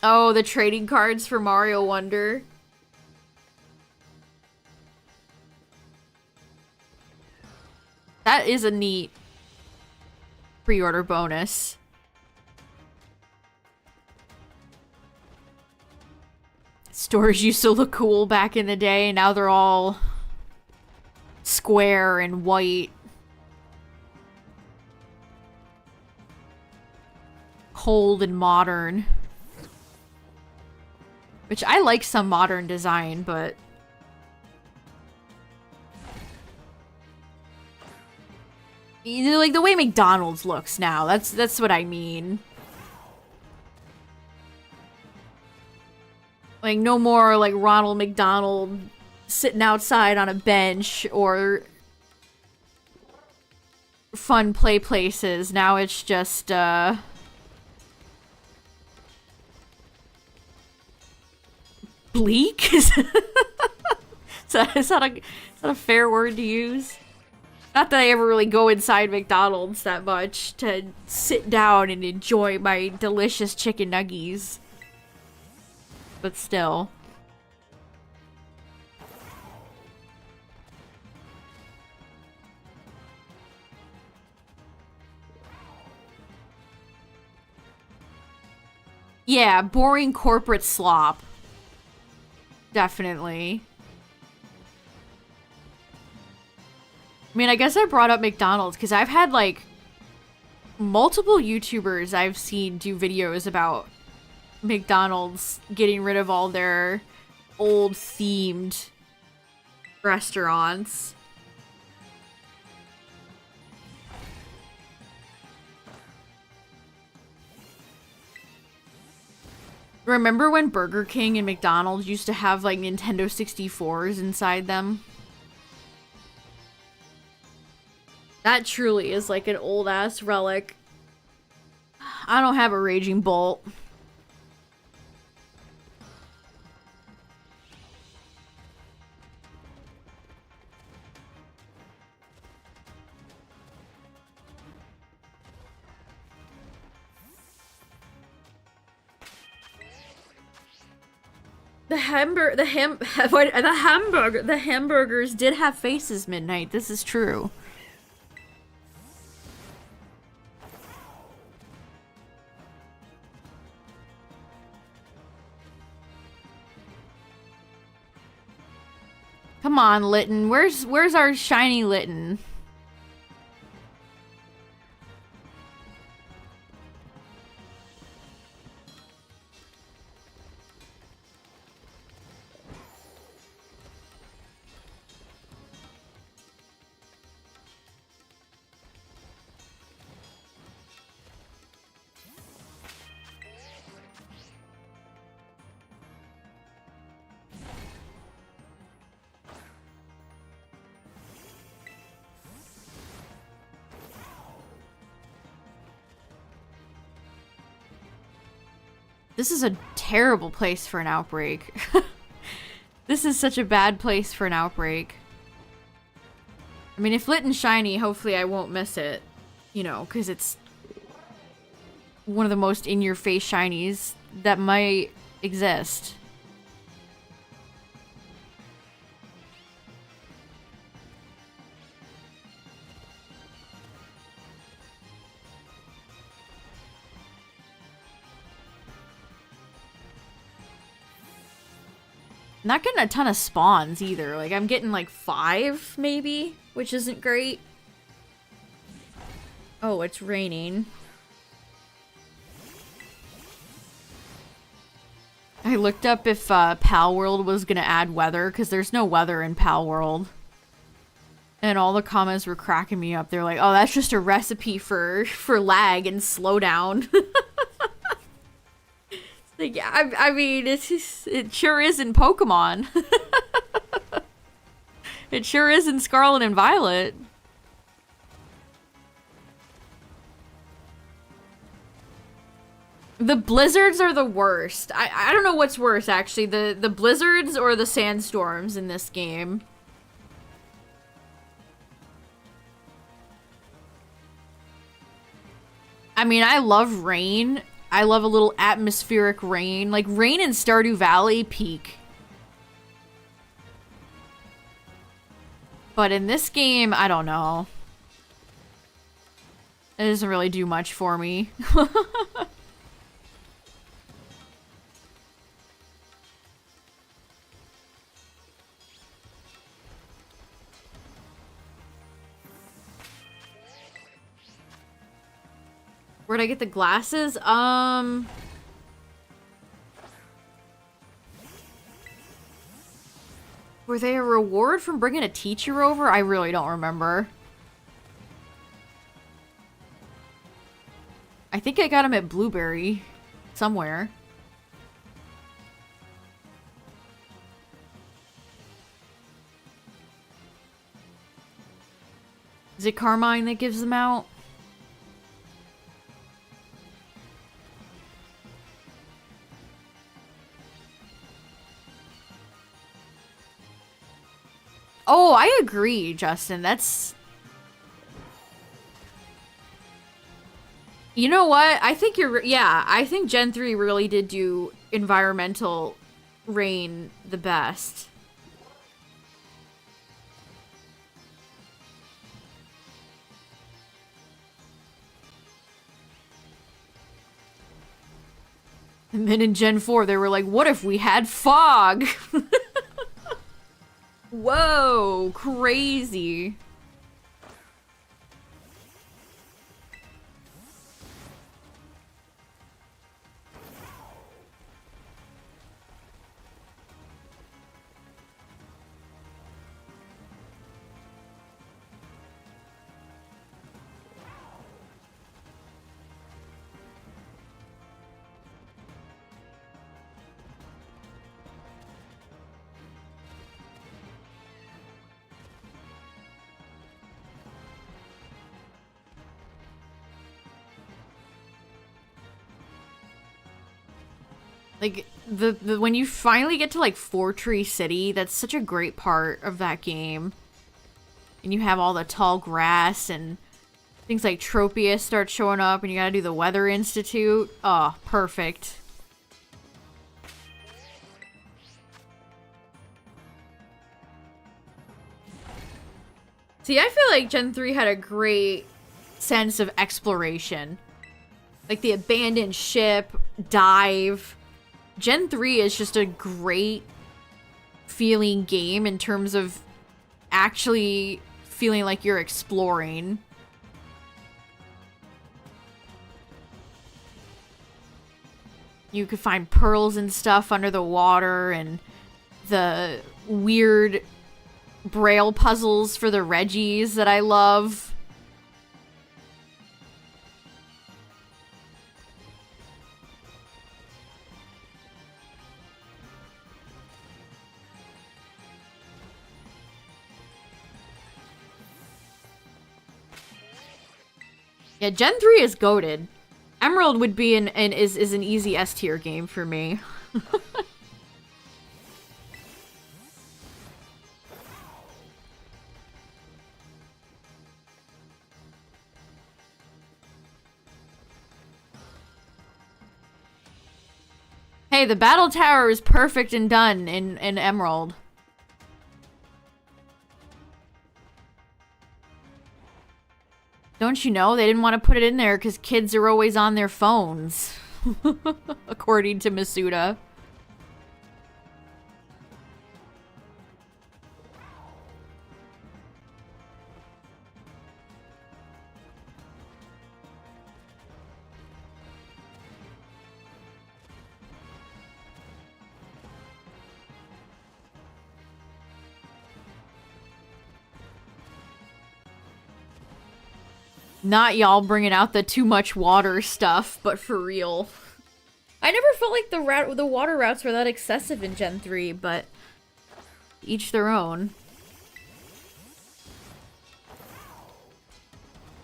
Oh, the trading cards for Mario Wonder. That is a neat pre-order bonus. Stores used to look cool back in the day. Now they're all square and white. Cold and modern. Which I like some modern design, but... You know, like the way McDonald's looks now. That's what I mean. Like, no more, like, Ronald McDonald sitting outside on a bench or fun play places. Now it's just, Bleak? Is that a fair word to use? Not that I ever really go inside McDonald's that much to sit down and enjoy my delicious chicken nuggies. But still. Yeah, boring corporate slop. Definitely. I mean, I guess I brought up McDonald's because I've had, like, multiple YouTubers I've seen do videos about McDonald's getting rid of all their old themed restaurants. Remember when Burger King and McDonald's used to have, like, Nintendo 64s inside them? That truly is like an old-ass relic. I don't have a Raging Bolt. The hamburgers did have faces, Midnight. This is true. Come on, Litten. Where's our shiny Litten? This is a terrible place for an outbreak. This is such a bad place for an outbreak. I mean, if Litten's shiny, hopefully I won't miss it. You know, because it's one of the most in-your-face shinies that might exist. Not getting a ton of spawns either. Like, I'm getting like 5, maybe, which isn't great. Oh, it's raining. I looked up if Pal World was gonna add weather, because there's no weather in Pal World. And all the comments were cracking me up. They're like, oh, that's just a recipe for lag and slowdown. Like, I mean, it sure is in Pokemon. It sure is in Scarlet and Violet. The blizzards are the worst. I don't know what's worse, actually. The blizzards or the sandstorms in this game. I mean, I love rain. I love a little atmospheric rain. Like, rain in Stardew Valley, peak. But in this game, I don't know. It doesn't really do much for me. Where'd I get the glasses? Were they a reward from bringing a teacher over? I really don't remember. I think I got them at Blueberry. Somewhere. Is it Carmine that gives them out? Oh, I agree, Justin. That's... You know what? I think you're... Yeah, I think Gen 3 really did do environmental rain the best. And then in Gen 4, they were like, what if we had fog? Whoa, crazy. Like, the when you finally get to, like, Fortree City, that's such a great part of that game. And you have all the tall grass, and things like Tropius start showing up, and you gotta do the Weather Institute. Oh, perfect. See, I feel like Gen 3 had a great sense of exploration. Like, the abandoned ship, dive... Gen 3 is just a great feeling game in terms of actually feeling like you're exploring. You could find pearls and stuff under the water, and the weird braille puzzles for the Reggies that I love. Yeah, Gen 3 is goated. Emerald would be is an easy S tier game for me. Hey, the battle tower is perfect and done in Emerald. Don't you know? They didn't want to put it in there because kids are always on their phones. According to Masuda. Not y'all bringing out the too much water stuff, but for real. I never felt like the water routes were that excessive in Gen 3, but each their own.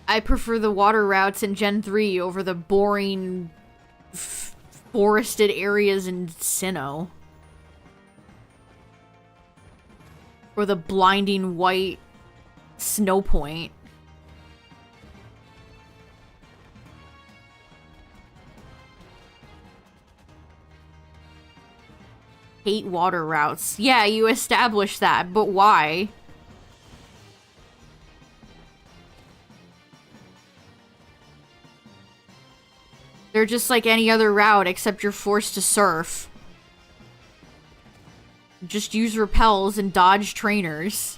I prefer the water routes in Gen 3 over the boring forested areas in Sinnoh. Or the blinding white snow point. Hate water routes. Yeah, you established that, but why? They're just like any other route, except you're forced to surf. Just use repels and dodge trainers.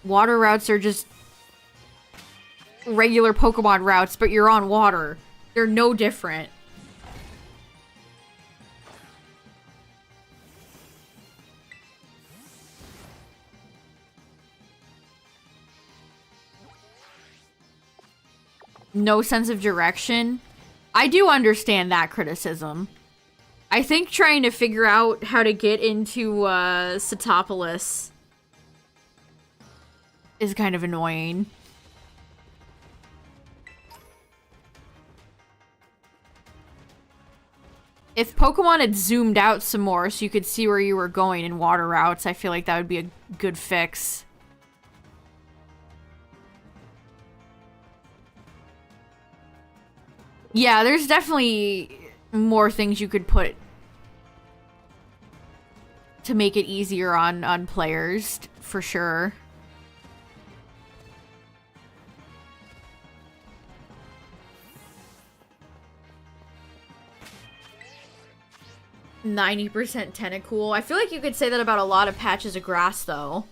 Water routes are just regular Pokemon routes, but you're on water. They're no different. No sense of direction. I do understand that criticism. I think trying to figure out how to get into Satopolis is kind of annoying. If Pokemon had zoomed out some more so you could see where you were going in water routes, I feel like that would be a good fix. Yeah, there's definitely more things you could put to make it easier on players, for sure. "90% tentacool." I feel like you could say that about a lot of patches of grass, though.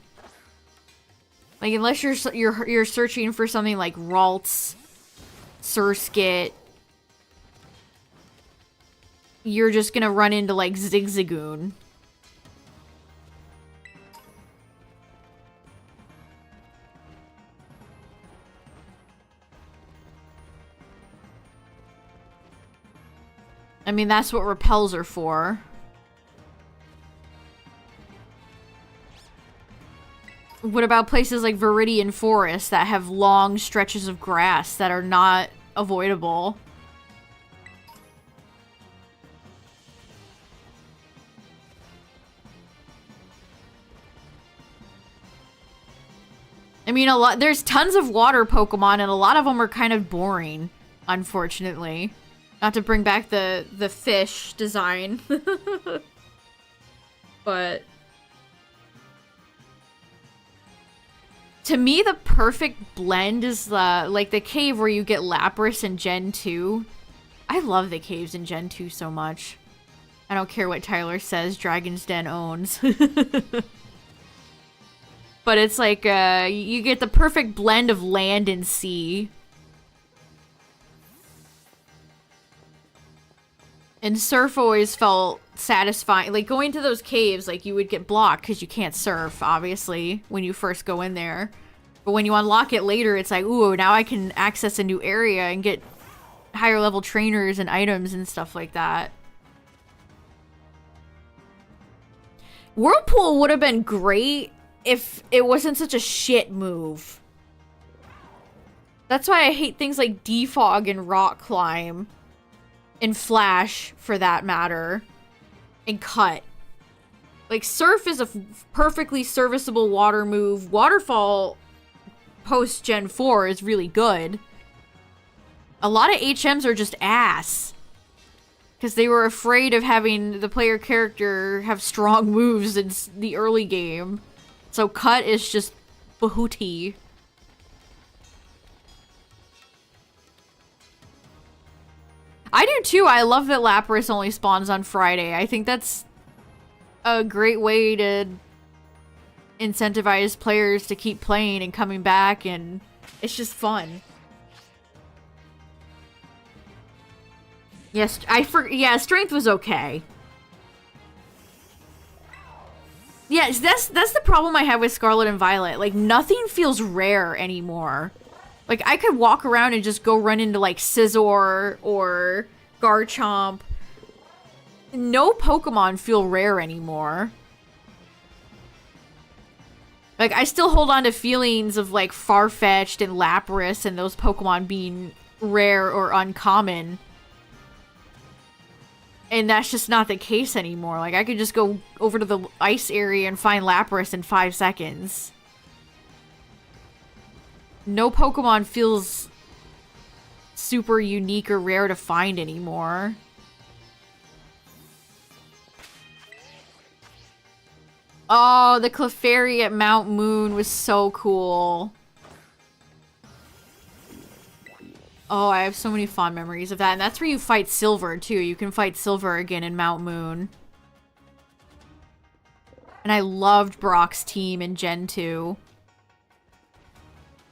Like, unless you're searching for something like Ralts, Surskit, you're just gonna run into, like, Zigzagoon. I mean, that's what repels are for. What about places like Viridian Forest that have long stretches of grass that are not avoidable? I mean, there's tons of water Pokemon, and a lot of them are kind of boring, unfortunately. Not to bring back the fish design. But to me, the perfect blend is the cave where you get Lapras in Gen 2. I love the caves in Gen 2 so much. I don't care what Tyler says, Dragon's Den owns. But it's like, you get the perfect blend of land and sea. And surf always felt satisfying. Like, going to those caves, like, you would get blocked because you can't surf, obviously, when you first go in there. But when you unlock it later, it's like, ooh, now I can access a new area and get higher level trainers and items and stuff like that. Whirlpool would have been great if it wasn't such a shit move. That's why I hate things like Defog and Rock Climb. And Flash, for that matter. And Cut. Like, Surf is a perfectly serviceable water move. Waterfall, post Gen 4, is really good. A lot of HMs are just ass. Because they were afraid of having the player character have strong moves in the early game. So Cut is just bahooty. I do too. I love that Lapras only spawns on Friday. I think that's a great way to incentivize players to keep playing and coming back, and it's just fun. Yes, yeah, strength was okay. Yes, that's the problem I have with Scarlet and Violet. Like, nothing feels rare anymore. Like, I could walk around and just go run into, like, Scizor or Garchomp. No Pokemon feel rare anymore. Like, I still hold on to feelings of, like, Farfetch'd and Lapras and those Pokemon being rare or uncommon. And that's just not the case anymore. Like, I could just go over to the ice area and find Lapras in 5 seconds. No Pokemon feels super unique or rare to find anymore. Oh, the Clefairy at Mount Moon was so cool. Oh, I have so many fond memories of that. And that's where you fight Silver, too. You can fight Silver again in Mount Moon. And I loved Brock's team in Gen 2.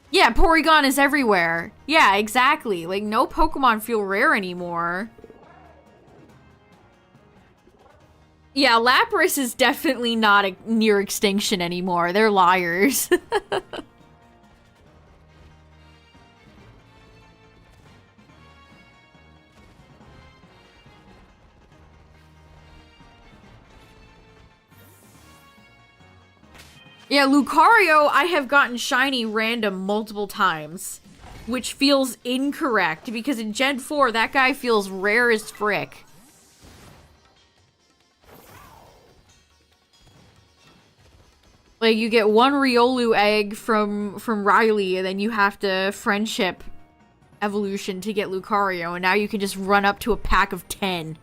Yeah, Porygon is everywhere. Yeah, exactly. Like, no Pokemon feel rare anymore. Yeah, Lapras is definitely not near extinction anymore. They're liars. Yeah, Lucario, I have gotten shiny random multiple times, which feels incorrect, because in Gen 4, that guy feels rare as frick. Like, you get one Riolu egg from Riley, and then you have to friendship evolution to get Lucario, and now you can just run up to a pack of 10.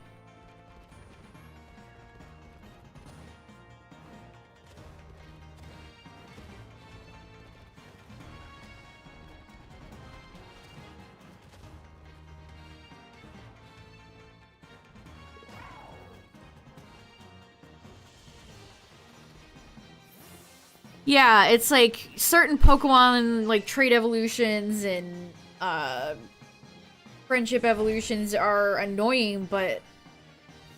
Yeah, it's like certain Pokemon, like trait evolutions and friendship evolutions are annoying, but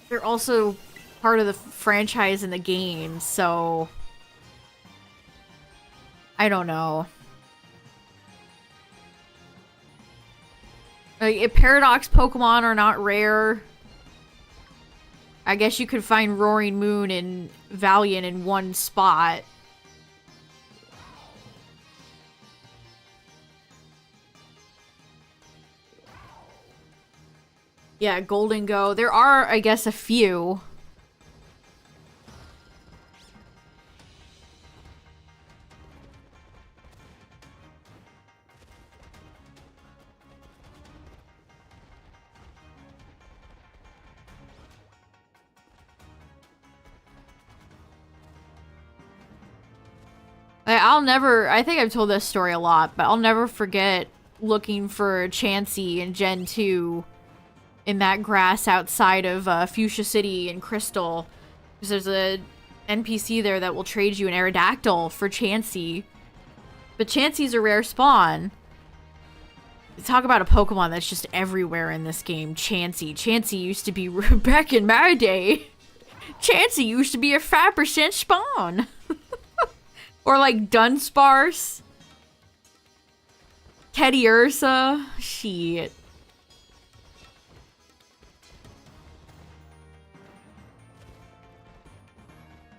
they're also part of the franchise in the game, so I don't know. Like, if Paradox Pokemon are not rare, I guess you could find Roaring Moon and Valiant in one spot. Yeah, Golden Go. There are, I guess, a few. I think I've told this story a lot, but I'll never forget looking for Chansey in Gen 2 in that grass outside of Fuchsia City in Crystal. Because there's a NPC there that will trade you an Aerodactyl for Chansey. But Chansey's a rare spawn. Talk about a Pokemon that's just everywhere in this game. Chansey. Chansey used to be, back in my day, Chansey used to be a 5% spawn. Or like Dunsparce. Teddiursa. Shit.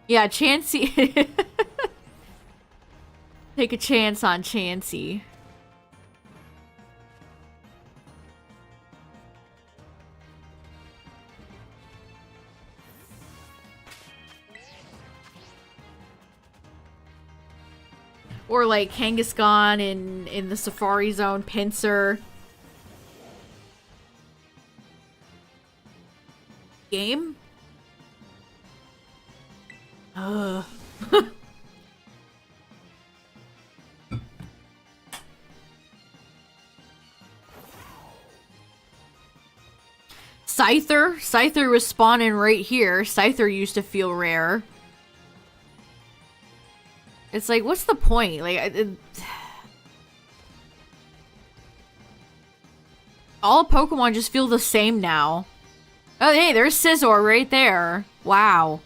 Yeah, Chansey. Take a chance on Chansey. Or like Kangaskhan in the Safari Zone, Pinsir. Game? Ugh. Scyther? Scyther was spawning right here. Scyther used to feel rare. It's like, what's the point? Like, all Pokemon just feel the same now. Oh, hey, there's Scizor right there. Wow.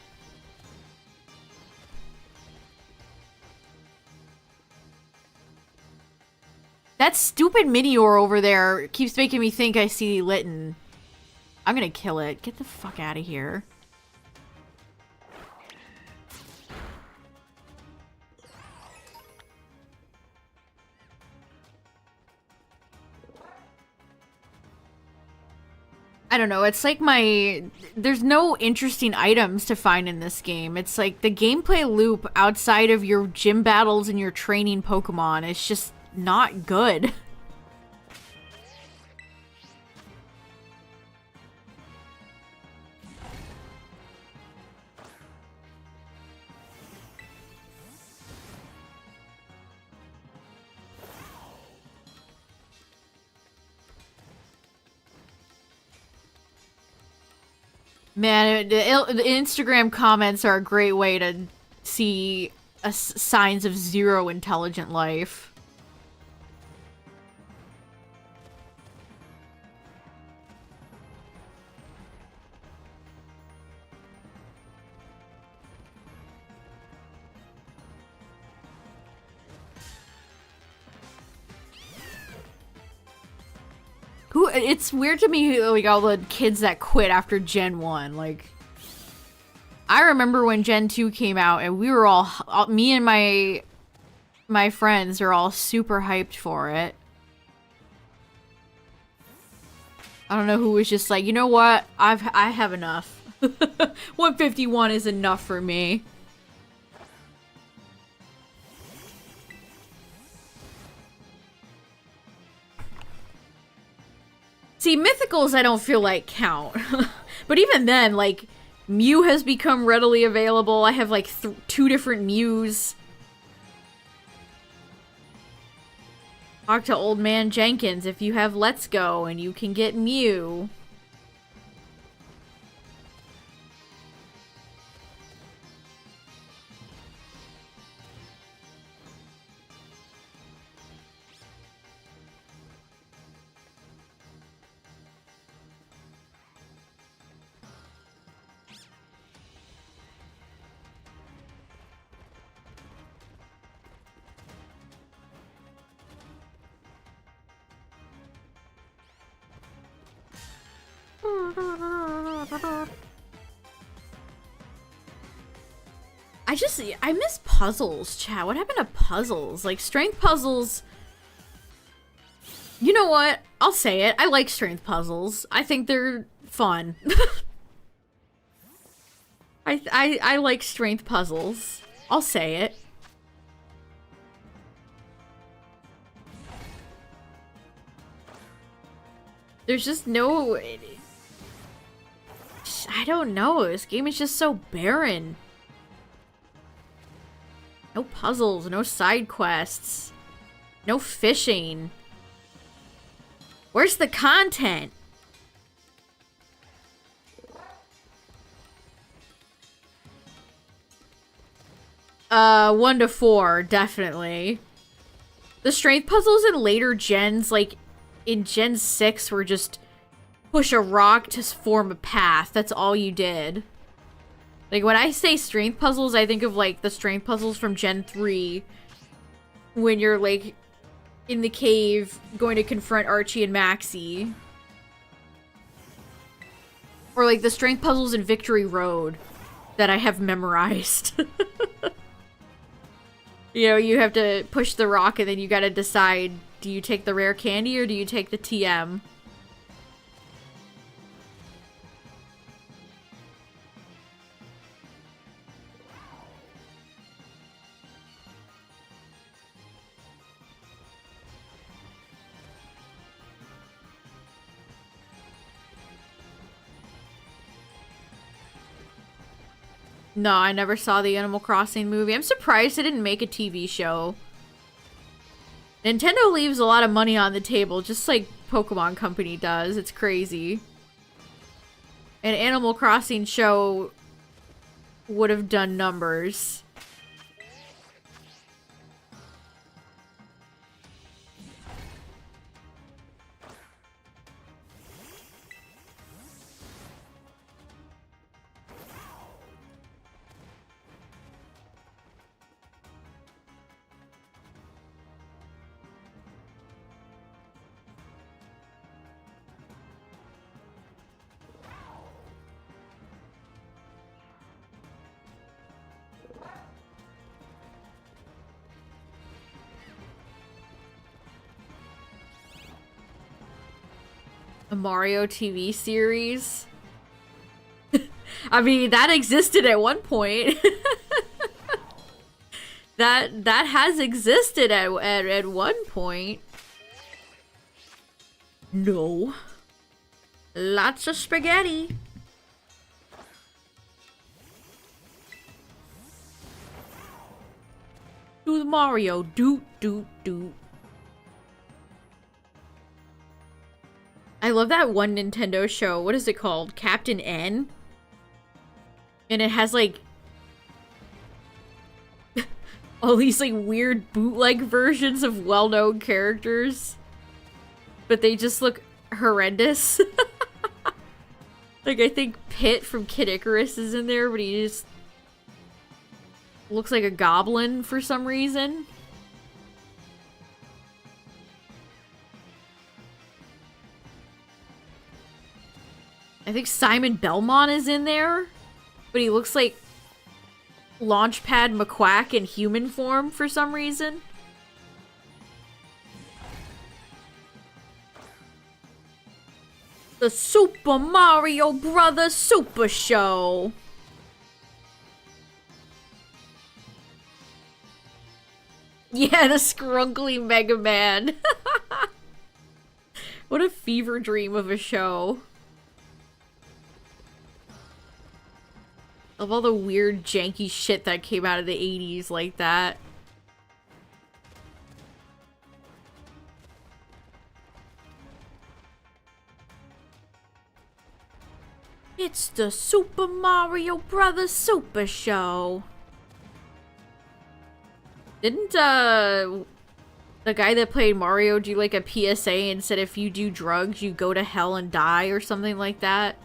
That stupid Meteor over there keeps making me think I see Litten. I'm gonna kill it. Get the fuck out of here. I don't know, it's like there's no interesting items to find in this game. It's like the gameplay loop outside of your gym battles and your training Pokemon is just not good. Man, the Instagram comments are a great way to see signs of zero intelligent life. It's weird to me, like, all the kids that quit after Gen 1. Like, I remember when Gen 2 came out, and we were all me and my friends are all super hyped for it. I don't know who was just like, you know what? I have enough. 151 is enough for me. See, mythicals I don't feel like count. But even then, like, Mew has become readily available. I have, like, 2 different Mews. Talk to Old Man Jenkins if you have Let's Go and you can get Mew. I miss puzzles, chat. What happened to puzzles? Like, strength puzzles... You know what? I'll say it. I like strength puzzles. I think they're fun. I like strength puzzles. I'll say it. There's just no... I don't know. This game is just so barren. No puzzles, no side quests, no fishing. Where's the content? One to 4, definitely. The strength puzzles in later gens, like in Gen 6, were just push a rock to form a path. That's all you did. Like, when I say strength puzzles, I think of, like, the strength puzzles from Gen 3. When you're, like, in the cave going to confront Archie and Maxie. Or, like, the strength puzzles in Victory Road that I have memorized. You know, you have to push the rock and then you gotta decide, do you take the rare candy or do you take the TM? No, I never saw the Animal Crossing movie. I'm surprised it didn't make a TV show. Nintendo leaves a lot of money on the table, just like Pokemon Company does. It's crazy. An Animal Crossing show would have done numbers. A Mario TV series? I mean, that existed at one point. that has existed at one point. No. Lots of spaghetti. Do the Mario. Doot, doot, doot. I love that one Nintendo show. What is it called? Captain N? And it has, like, all these, like, weird bootleg versions of well-known characters. But they just look horrendous. Like, I think Pit from Kid Icarus is in there, but he just looks like a goblin for some reason. I think Simon Belmont is in there, but he looks like Launchpad McQuack in human form for some reason. The Super Mario Brothers Super Show. Yeah, the scrunkly Mega Man. What a fever dream of a show. Of all the weird, janky shit that came out of the 80s like that. It's the Super Mario Brothers Super Show. Didn't, the guy that played Mario do like a PSA and said if you do drugs, you go to hell and die or something like that?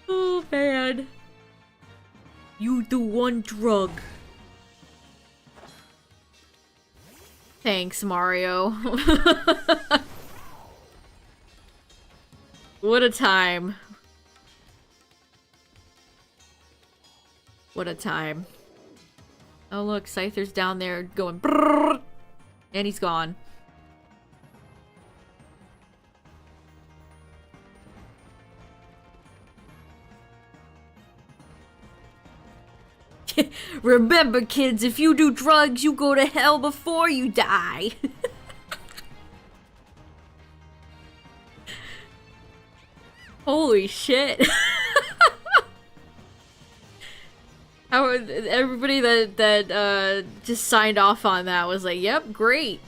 Oh, man. You do one drug. Thanks, Mario. What a time. What a time. Oh look, Scyther's down there going brrrr, and he's gone. Remember, kids, if you do drugs, you go to hell before you die. Holy shit. How everybody that just signed off on that was like, yep, great.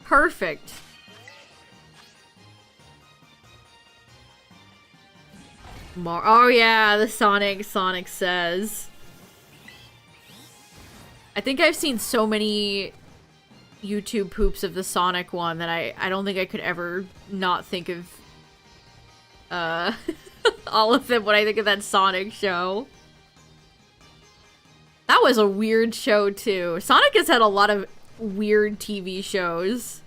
Perfect. Oh yeah, the Sonic says. I think I've seen so many YouTube poops of the Sonic one that I don't think I could ever not think of all of them when I think of that Sonic show. That was a weird show too. Sonic has had a lot of weird TV shows.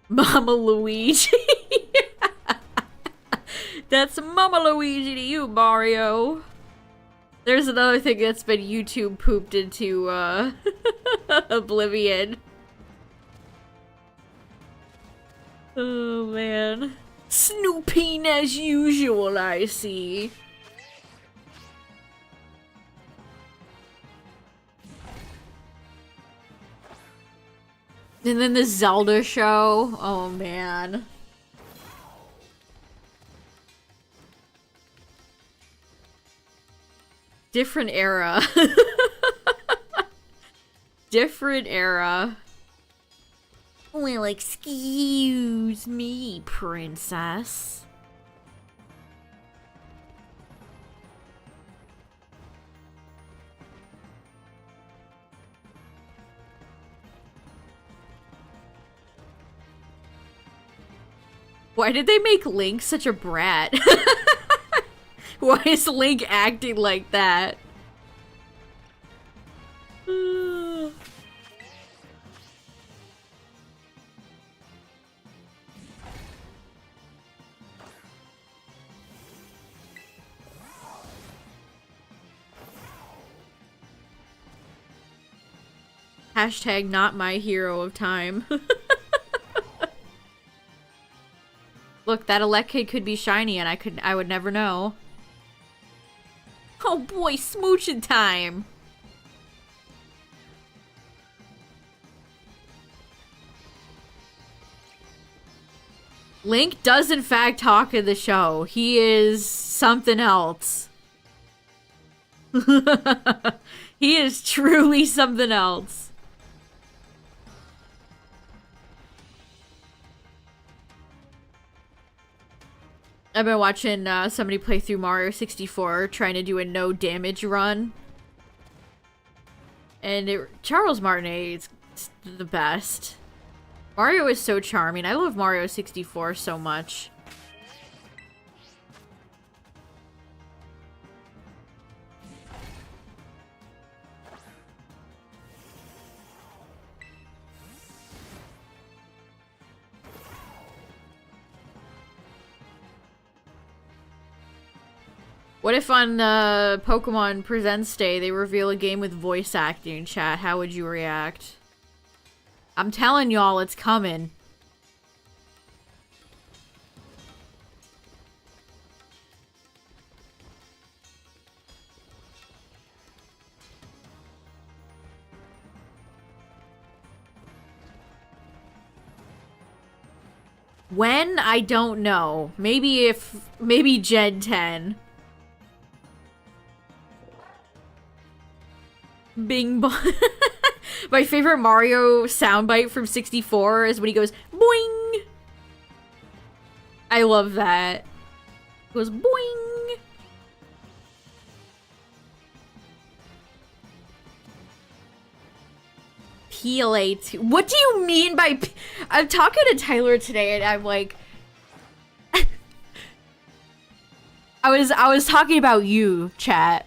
Mama Luigi. That's Mama Luigi to you, Mario. There's another thing that's been YouTube pooped into oblivion. Oh man. Snooping as usual, I see. And then the Zelda show. Oh man. Different era. Different era. Well, excuse me, princess. Why did they make Link such a brat? Why is Link acting like that? Hashtag not my hero of time. Look, that Electkid could be shiny and I would never know. Oh boy, smooching time! Link does in fact talk in the show. He is something else. He is truly something else. I've been watching somebody play through Mario 64 trying to do a no damage run. And Charles Martinet is the best. Mario is so charming. I love Mario 64 so much. What if on Pokemon Presents Day they reveal a game with voice acting, chat? How would you react? I'm telling y'all, it's coming. When? I don't know. Maybe Gen 10. Bing bong. My favorite Mario soundbite from 64 is when he goes, boing! I love that. It goes, boing! PLA 2. What do you mean by... I'm talking to Tyler today and I'm like... I was talking about you, chat.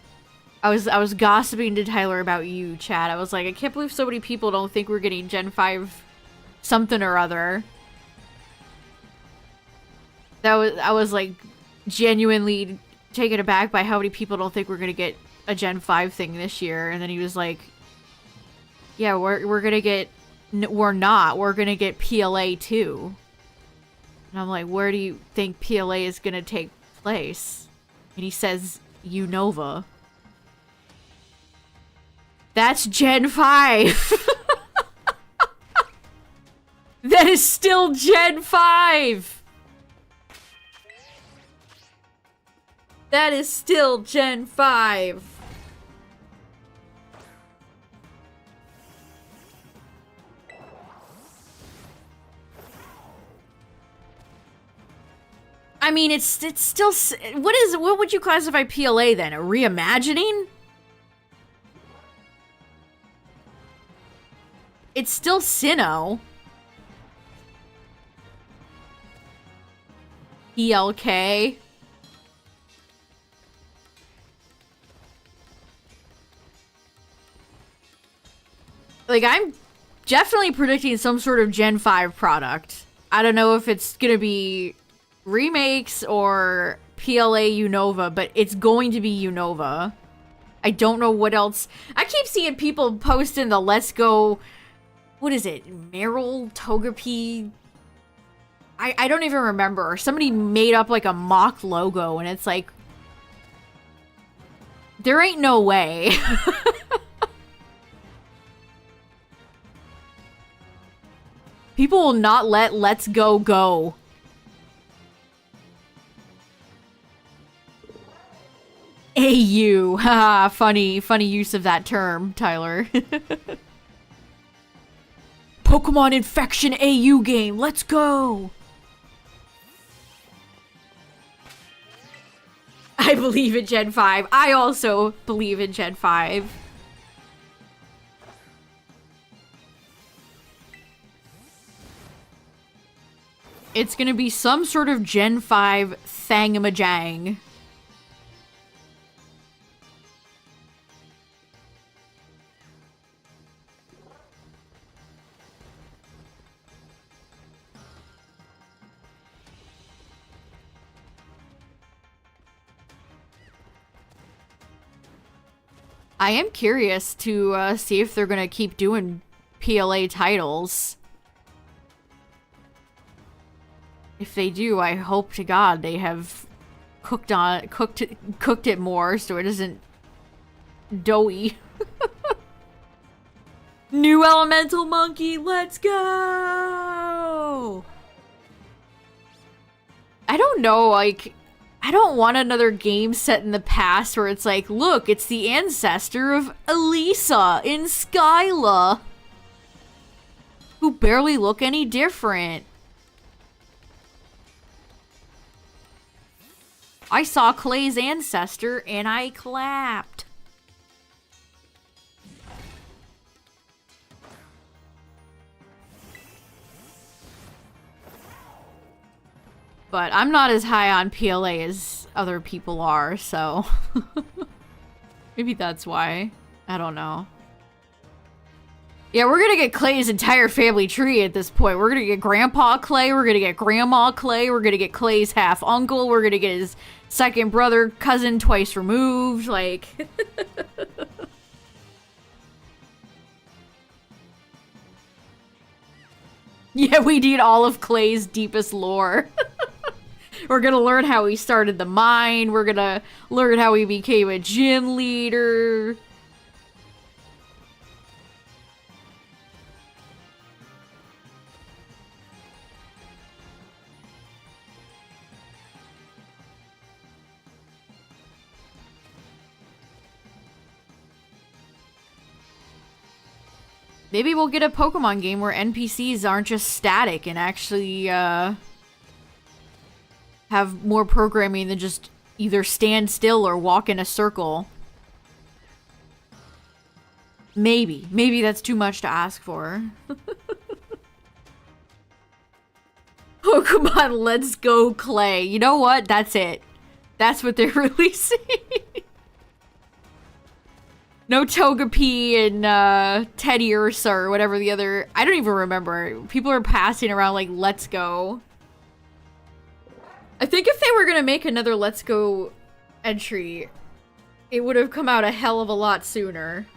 I was gossiping to Tyler about you, chat. I was like, I can't believe so many people don't think we're getting Gen 5 something or other. I was like genuinely taken aback by how many people don't think we're gonna get a Gen 5 thing this year. And then he was like, yeah, we're gonna get... We're not. We're gonna get PLA 2. And I'm like, where do you think PLA is gonna take place? And he says, Unova. That's Gen 5! That is still Gen 5! That is still Gen 5! I mean, it's still... What would you classify PLA then? A reimagining? It's still Sinnoh. ELK. Like, I'm definitely predicting some sort of Gen 5 product. I don't know if it's gonna be remakes or PLA Unova, but it's going to be Unova. I don't know what else. I keep seeing people posting the Let's Go... What is it? Meryl Togepi? I don't even remember. Somebody made up like a mock logo and it's like... There ain't no way. People will not let Let's Go go. AU. Haha, funny use of that term, Tyler. Pokemon Infection AU game, let's go! I believe in Gen 5. I also believe in Gen 5. It's gonna be some sort of Gen 5 thangamajang. I am curious to see if they're gonna keep doing PLA titles. If they do, I hope to God they have cooked it more so it isn't doughy. New Elemental Monkey, let's go! I don't know, like... I don't want another game set in the past where it's like, look, it's the ancestor of Elisa in Skyla, who barely look any different. I saw Clay's ancestor and I clapped. But I'm not as high on PLA as other people are, so... Maybe that's why. I don't know. Yeah, we're gonna get Clay's entire family tree at this point. We're gonna get Grandpa Clay, we're gonna get Grandma Clay, we're gonna get Clay's half uncle, we're gonna get his second brother, cousin twice removed, like... Yeah, we need all of Clay's deepest lore. We're gonna learn how he started the mine, we're gonna learn how he became a gym leader... Maybe we'll get a Pokemon game where NPCs aren't just static and actually, have more programming than just either stand still or walk in a circle. Maybe. Maybe that's too much to ask for. Pokemon Let's Go Clay. You know what? That's it. That's what they're releasing. No Togepi and Teddy Ursa or whatever the other... I don't even remember. People are passing around like, Let's Go. I think if they were gonna make another Let's Go entry, it would have come out a hell of a lot sooner.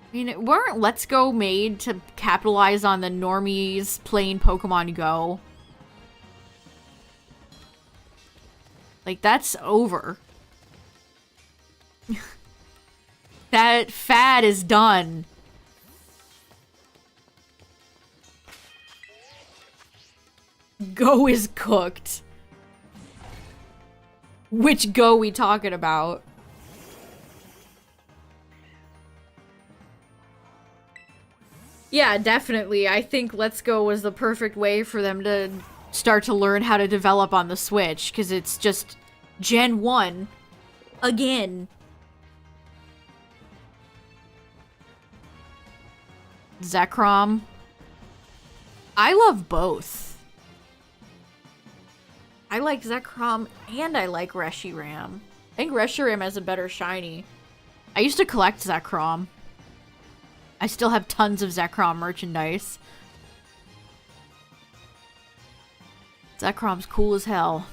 I mean, weren't Let's Go made to capitalize on the normies playing Pokemon Go? Like, that's over. That fad is done. Go is cooked. Which Go we talking about? Yeah, definitely. I think Let's Go was the perfect way for them to start to learn how to develop on the Switch, because it's just Gen 1 again. Zekrom. I love both. I like Zekrom and I like Reshiram. I think Reshiram has a better shiny. I used to collect Zekrom. I still have tons of Zekrom merchandise. Zekrom's cool as hell.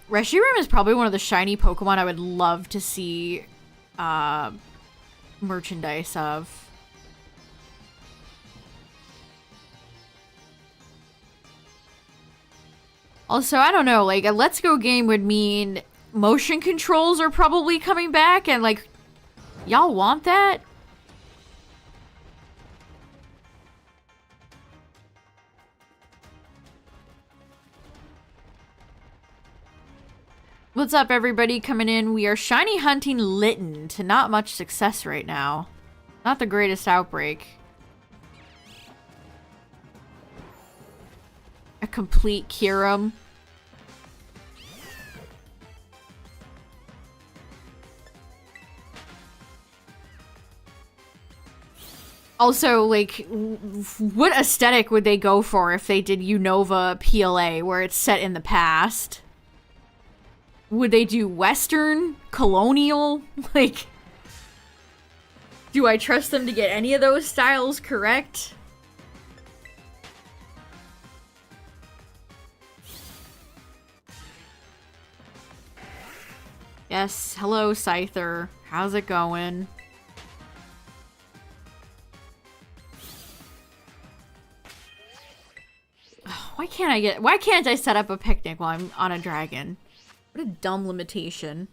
Reshiram is probably one of the shiny Pokemon I would love to see merchandise of. Also, I don't know, like, a Let's Go game would mean motion controls are probably coming back, and, like, y'all want that? What's up, everybody coming in? We are shiny hunting Litten to not much success right now. Not the greatest Outbreak. A complete Kyurem. Also, like, what aesthetic would they go for if they did Unova PLA, where it's set in the past? Would they do Western? Colonial? Like, do I trust them to get any of those styles correct? Yes, hello, Scyther. How's it going? Why can't I set up a picnic while I'm on a dragon? What a dumb limitation.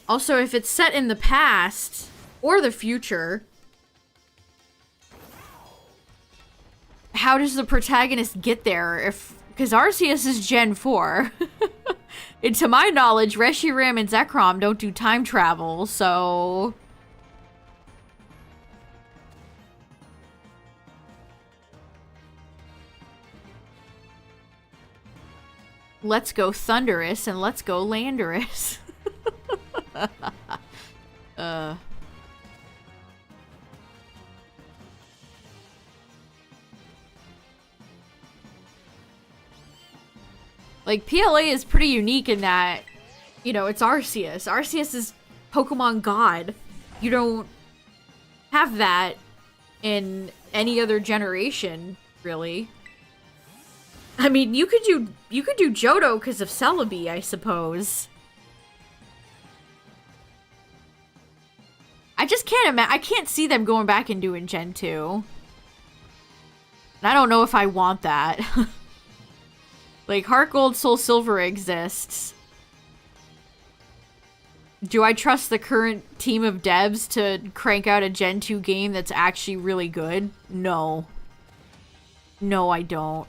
Also, if it's set in the past or the future, how does the protagonist get there? Because Arceus is Gen 4. And to my knowledge, Reshiram and Zekrom don't do time travel, so... Let's go Thundurus and let's go Landorus. Like, PLA is pretty unique in that, you know, it's Arceus. Arceus is Pokemon God. You don't have that in any other generation, really. I mean, you could do Johto because of Celebi, I suppose. I just can't imagine. I can't see them going back and doing Gen 2. And I don't know if I want that. Like, Heart Gold, Soul Silver exists. Do I trust the current team of devs to crank out a Gen 2 game that's actually really good? No. No, I don't.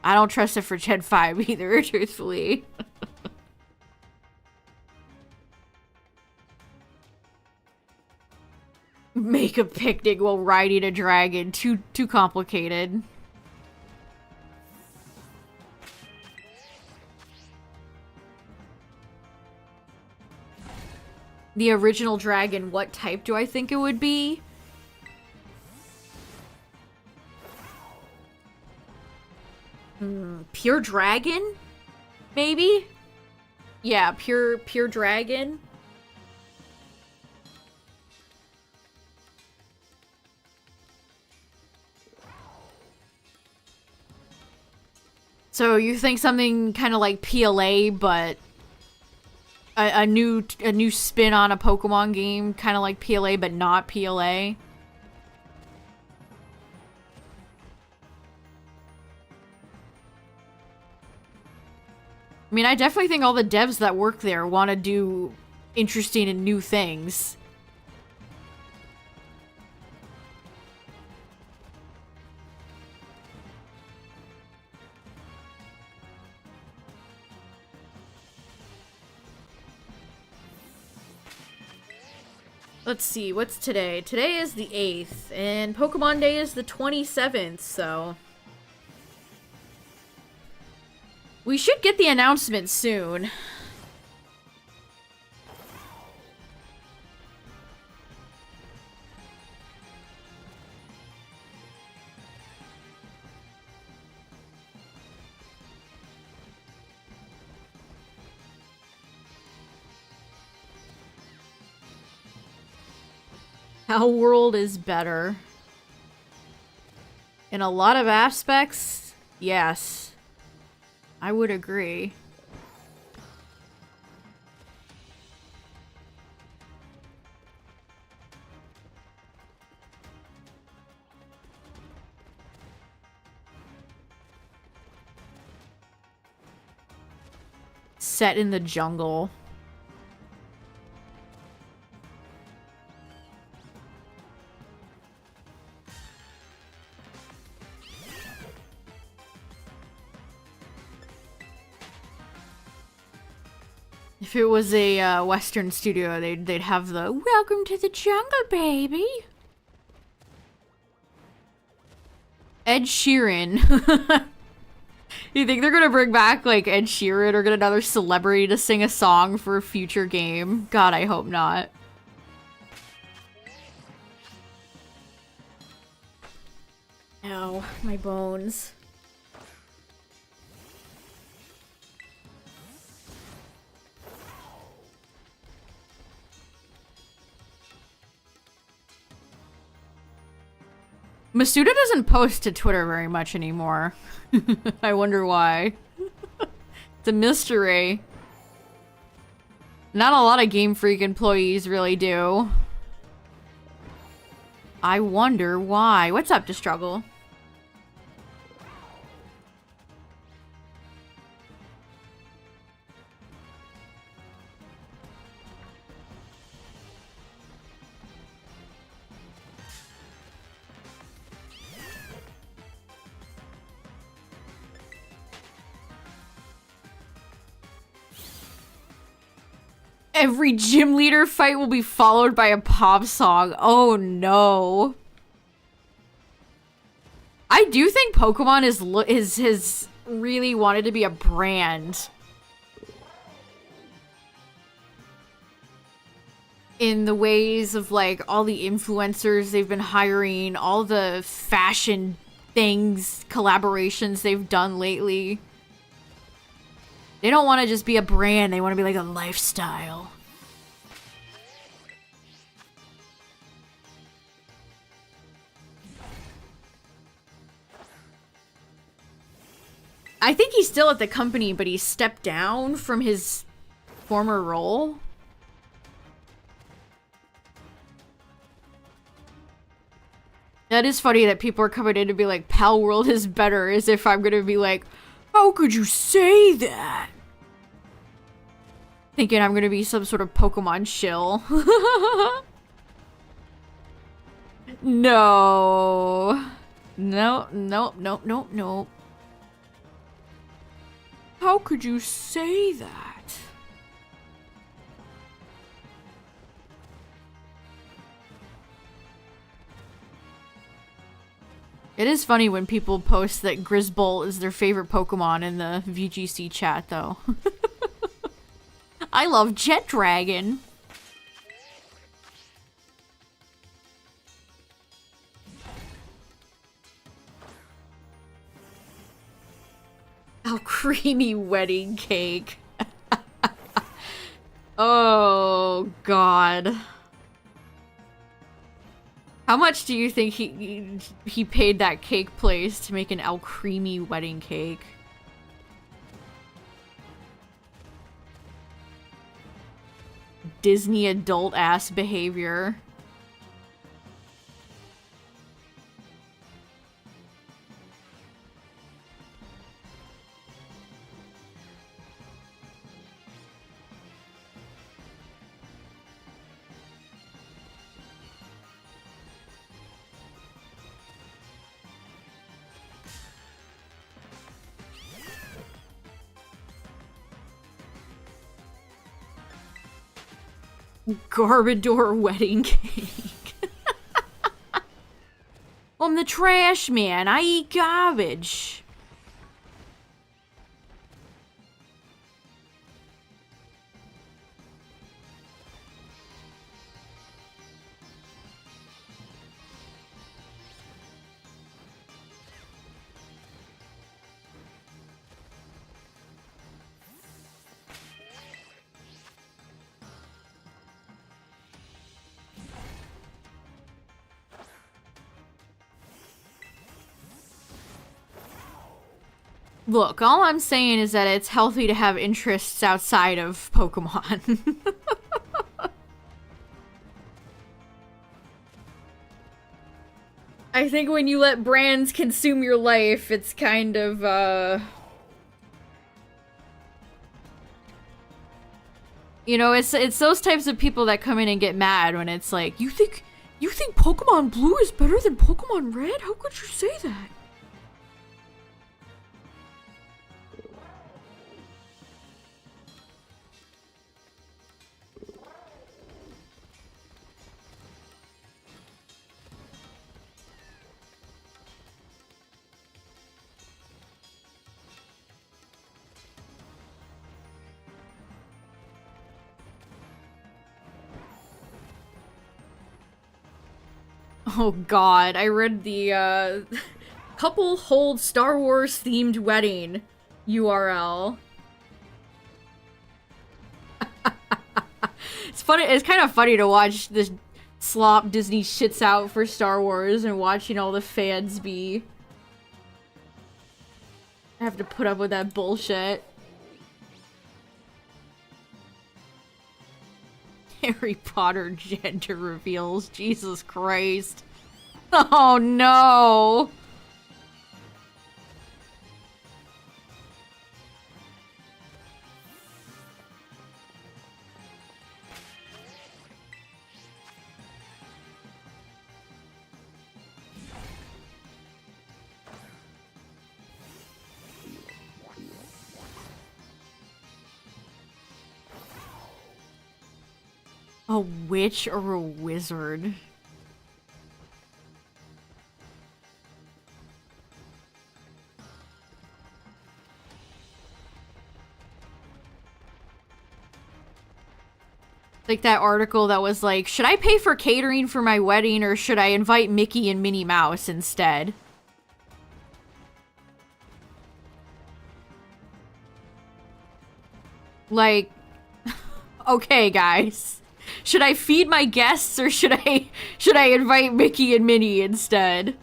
I don't trust it for Gen 5 either, truthfully. Make a picnic while riding a dragon. Too complicated. The original dragon, what type do I think it would be? Pure dragon? Maybe? Yeah, pure dragon. So you think something kind of like PLA, but a new spin on a Pokemon game, kind of like PLA, but not PLA? I mean, I definitely think all the devs that work there want to do interesting and new things. Let's see, what's today? Today is the 8th, and Pokemon Day is the 27th, so... we should get the announcement soon. Our world is better. In a lot of aspects, yes. I would agree. Set in the jungle. If it was a Western studio, they'd have the "Welcome to the jungle, baby." Ed Sheeran. You think they're gonna bring back like Ed Sheeran or get another celebrity to sing a song for a future game? God, I hope not. Ow, my bones. Masuda doesn't post to Twitter very much anymore. I wonder why. It's a mystery. Not a lot of Game Freak employees really do. I wonder why. What's up, Destruggle? Every gym leader fight will be followed by a pop song. Oh no. I do think Pokemon has really wanted to be a brand. In the ways of like all the influencers they've been hiring, all the fashion things, collaborations they've done lately. They don't want to just be a brand, they want to be like a lifestyle. I think he's still at the company, but he stepped down from his former role. That is funny that people are coming in to be like, Pal World is better, as if I'm gonna be like, how could you say that? Thinking I'm gonna be some sort of Pokemon shill. No. No, no, no, no, no. How could you say that? It is funny when people post that Grizzbolt is their favorite Pokemon in the VGC chat, though. I love Jet Dragon. Oh, creamy wedding cake. Oh, God. How much do you think he paid that cake place to make an El Creamy wedding cake? Disney adult ass behavior. Garbador wedding cake. I'm the trash man. I eat garbage. Look, all I'm saying is that it's healthy to have interests outside of Pokemon. I think when you let brands consume your life, it's kind of, you know, it's those types of people that come in and get mad when it's like, you think Pokemon Blue is better than Pokemon Red? How could you say that? Oh God, I read the, couple hold Star Wars themed wedding URL. It's funny, it's kind of funny to watch this slop Disney shits out for Star Wars and watching all the fans be... I have to put up with that bullshit. Harry Potter gender reveals. Jesus Christ. Oh no. A witch or a wizard? Like that article that was like, should I pay for catering for my wedding or should I invite Mickey and Minnie Mouse instead? Like, okay, guys. Should I feed my guests or should I invite Mickey and Minnie instead?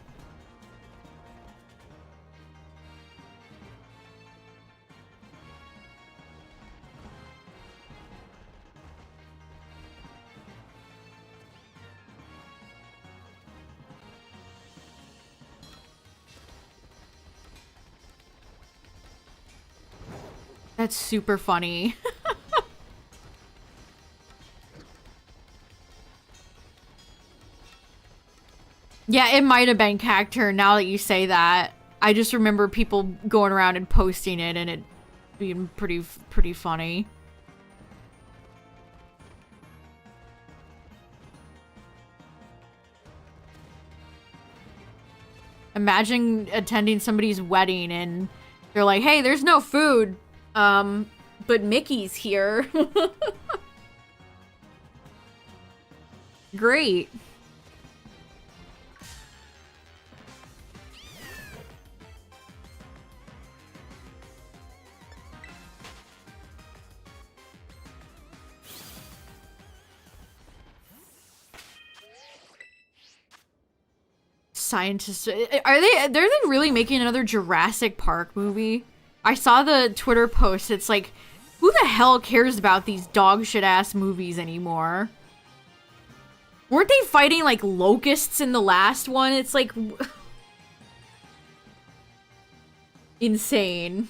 That's super funny. Yeah, it might have been Cacturn now that you say that. I just remember people going around and posting it and it being pretty funny. Imagine attending somebody's wedding and they're like, "Hey, there's no food. But Mickey's here." Great. Scientists, they're they really making another Jurassic Park movie? I saw the Twitter post. It's like, who the hell cares about these dog shit ass movies anymore? Weren't they fighting like locusts in the last one? It's like insane.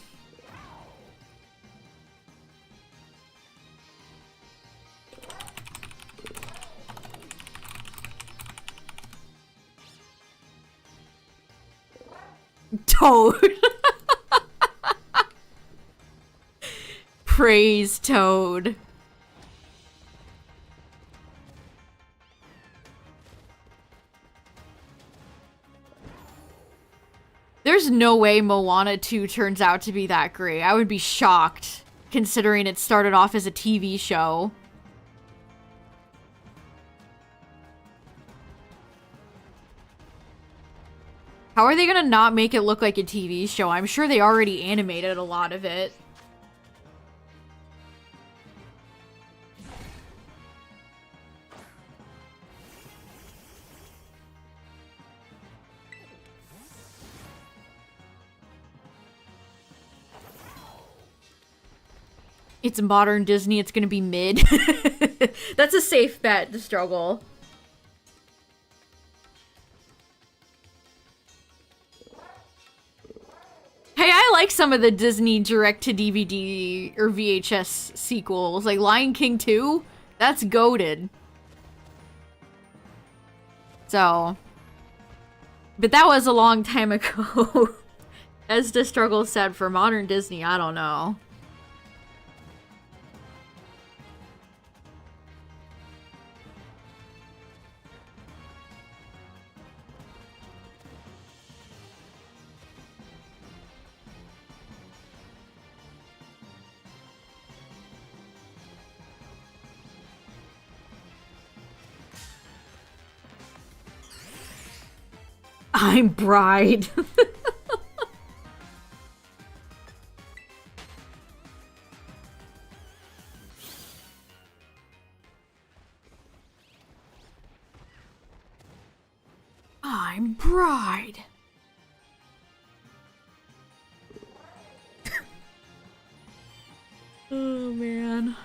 Toad. Praise Toad. There's no way Moana 2 turns out to be that great. I would be shocked, considering it started off as a TV show. How are they gonna not make it look like a TV show? I'm sure they already animated a lot of it. It's modern Disney, it's gonna be mid. That's a safe bet to struggle. Hey, I like some of the Disney direct-to-DVD or VHS sequels, like Lion King 2. That's goated. So, but that was a long time ago. As the struggle said, for modern Disney, I don't know. I'm Bride. I'm Bride. Oh, man.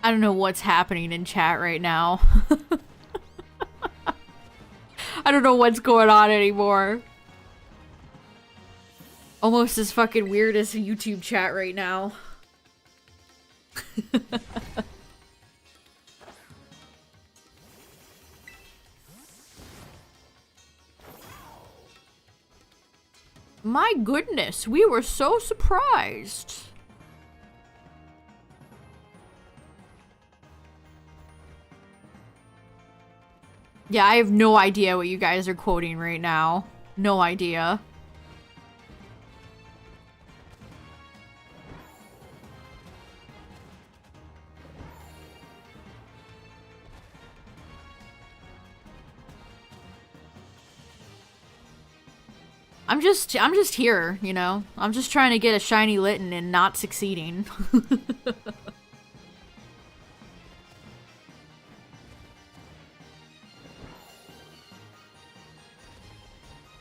I don't know what's happening in chat right now. I don't know what's going on anymore. Almost as fucking weird as a YouTube chat right now. My goodness, we were so surprised. Yeah, I have no idea what you guys are quoting right now. No idea. I'm just here, you know? I'm just trying to get a shiny Litten and not succeeding.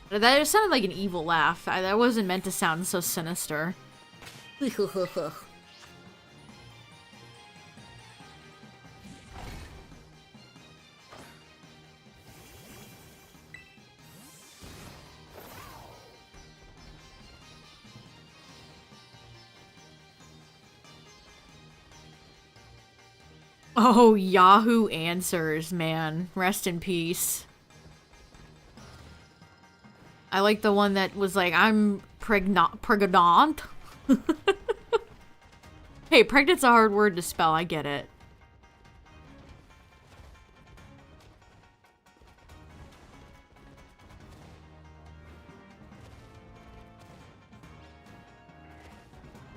That sounded like an evil laugh. That wasn't meant to sound so sinister. Oh, Yahoo Answers, man. Rest in peace. I like the one that was like, I'm pregnant. Hey, pregnant's a hard word to spell, I get it.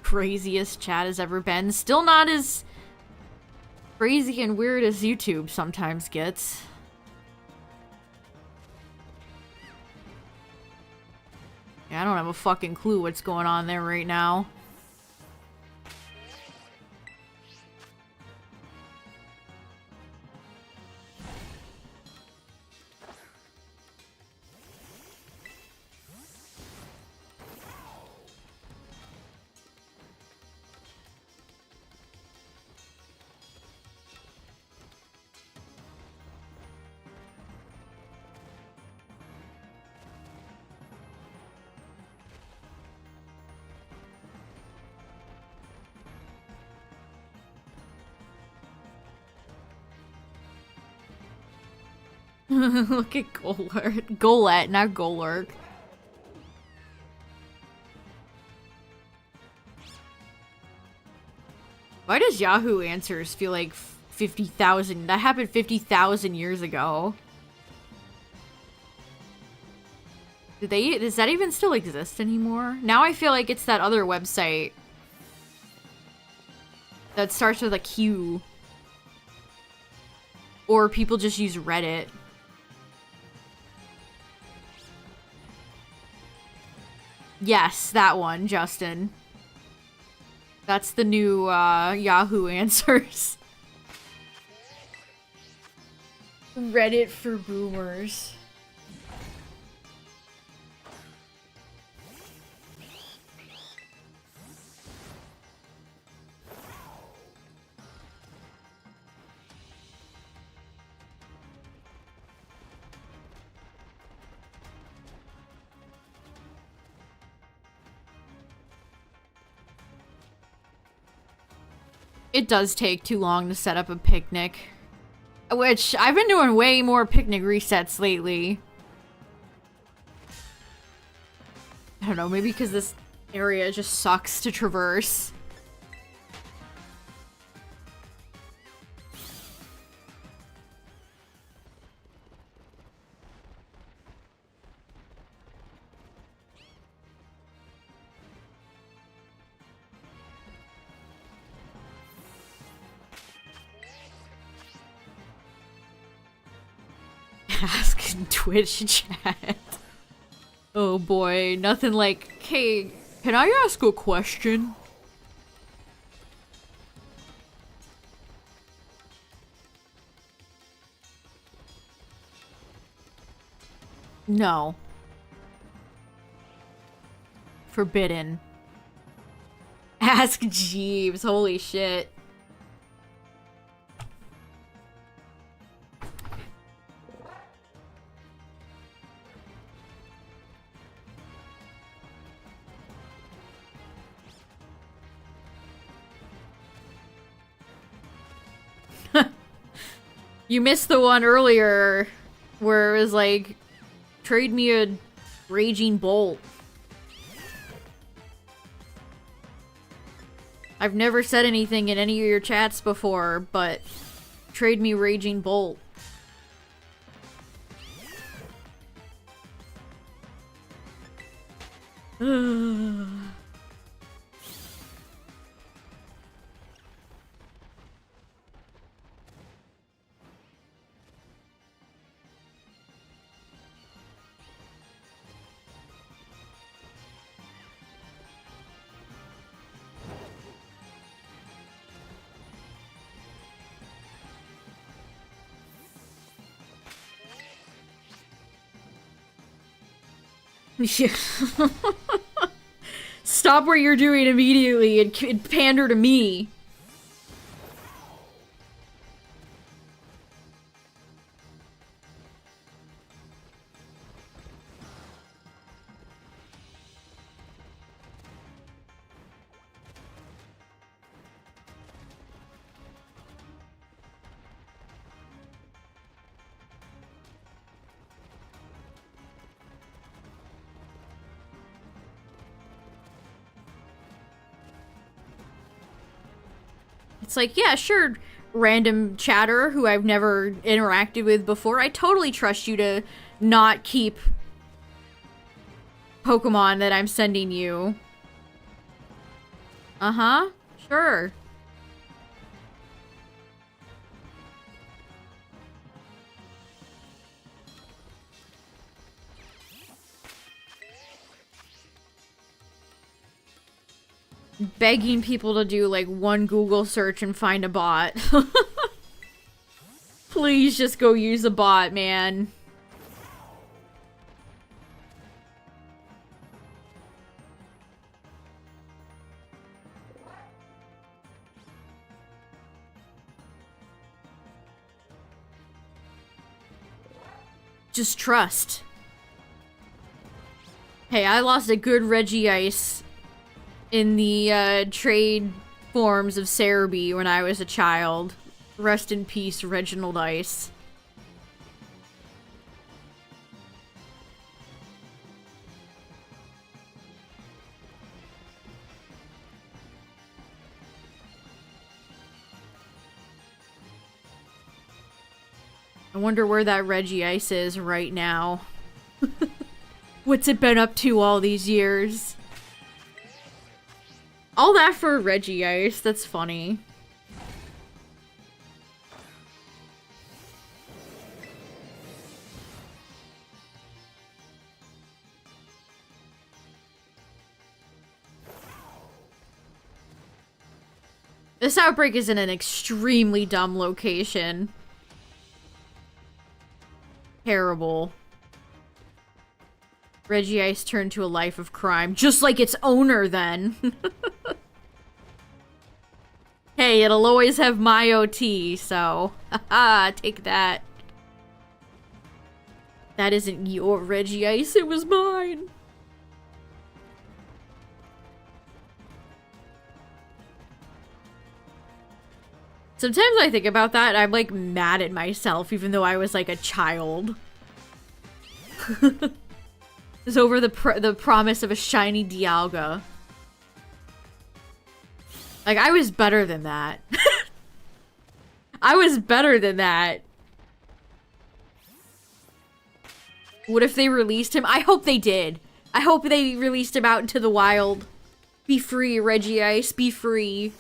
Craziest chat has ever been. Still not as crazy and weird as YouTube sometimes gets. Yeah, I don't have a fucking clue what's going on there right now. Look at Golurk. Golette, not Golurk. Why does Yahoo Answers feel like 50,000? That happened 50,000 years ago. Does that even still exist anymore? Now I feel like it's that other website that starts with a Q. Or people just use Reddit. Yes, that one, Justin. That's the new Yahoo Answers. Reddit for boomers. It does take too long to set up a picnic. Which, I've been doing way more picnic resets lately. I don't know, maybe because this area just sucks to traverse. Ask in Twitch chat. Oh boy, nothing like, hey, can I ask a question? No. Forbidden. Ask Jeeves, holy shit. You missed the one earlier where it was like, trade me a raging bolt. I've never said anything in any of your chats before, but trade me raging bolt. Stop what you're doing immediately and pander to me. It's like, yeah, sure, random chatter who I've never interacted with before. I totally trust you to not keep Pokemon that I'm sending you. Uh-huh, sure. Begging people to do like one Google search and find a bot. Please just go use a bot, man. Just trust. Hey, I lost a good Regice in the trade forms of Cerebi when I was a child. Rest in peace, Reginald Ice. I wonder where that Regice is right now. What's it been up to all these years? All that for Regice, that's funny. This outbreak is in an extremely dumb location. Terrible. Regice turned to a life of crime, just like its owner then. Hey, it'll always have my OT, so haha, take that. That isn't your Regice, it was mine. Sometimes I think about that and I'm like mad at myself even though I was like a child. It's over the promise of a shiny Dialga. Like, I was better than that. I was better than that. What if they released him? I hope they did. I hope they released him out into the wild. Be free, Regice. Be free.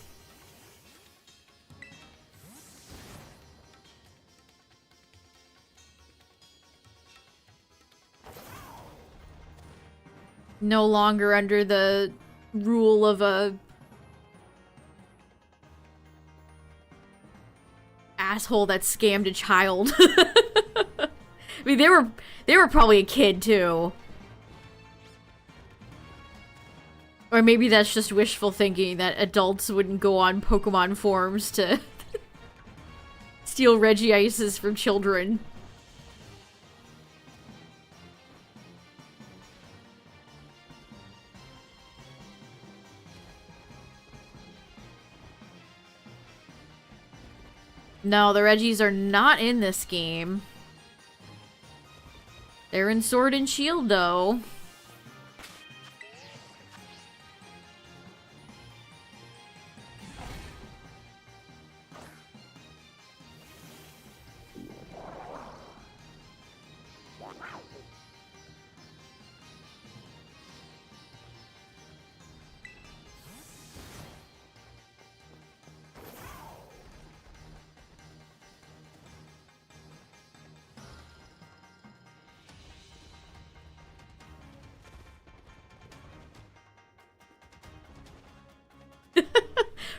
No longer under the rule of a asshole that scammed a child. I mean, they were probably a kid too. Or maybe that's just wishful thinking that adults wouldn't go on Pokemon forums to steal Regices from children. No, the Reggies are not in this game. They're in Sword and Shield, though.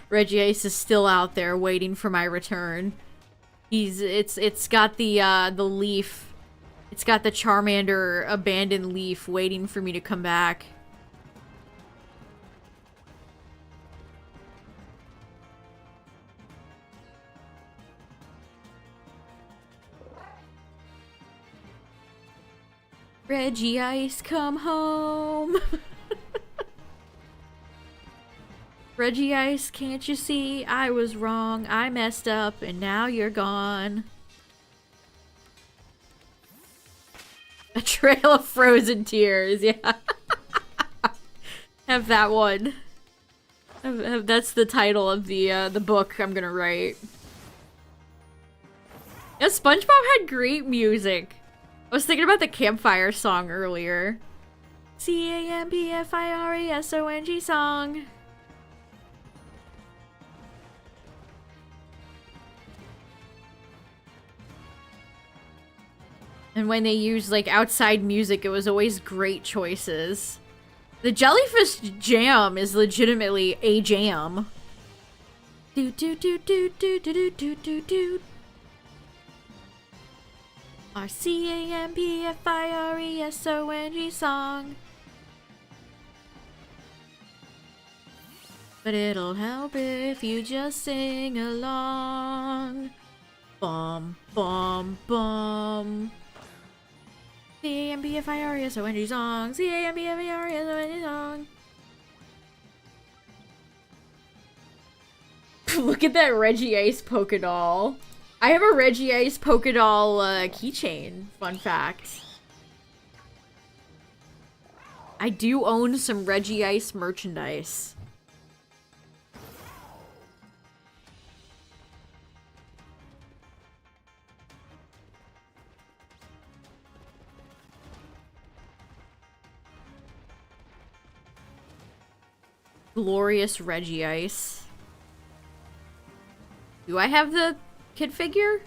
Regice is still out there waiting for my return. It's got the leaf. It's got the Charmander abandoned leaf waiting for me to come back. Regice, come home. Regice, can't you see? I was wrong. I messed up, and now you're gone. A trail of frozen tears, yeah. Have that one. That's the title of the book I'm gonna write. Yeah, SpongeBob had great music. I was thinking about the campfire song earlier. CAMPFIRESONG song. And when they used, like, outside music, it was always great choices. The Jellyfish Jam is legitimately a jam. Do do do do do do do do do. Our CAMPFIRESONG song. But it'll help if you just sing along. Bum bum bum. CAMPFIRESONG song. CAMPFIRESONG song. Look at that Regice polka doll. I have a Regice polka doll keychain. Fun fact. I do own some Regice merchandise. Glorious Regice. Do I have the kid figure?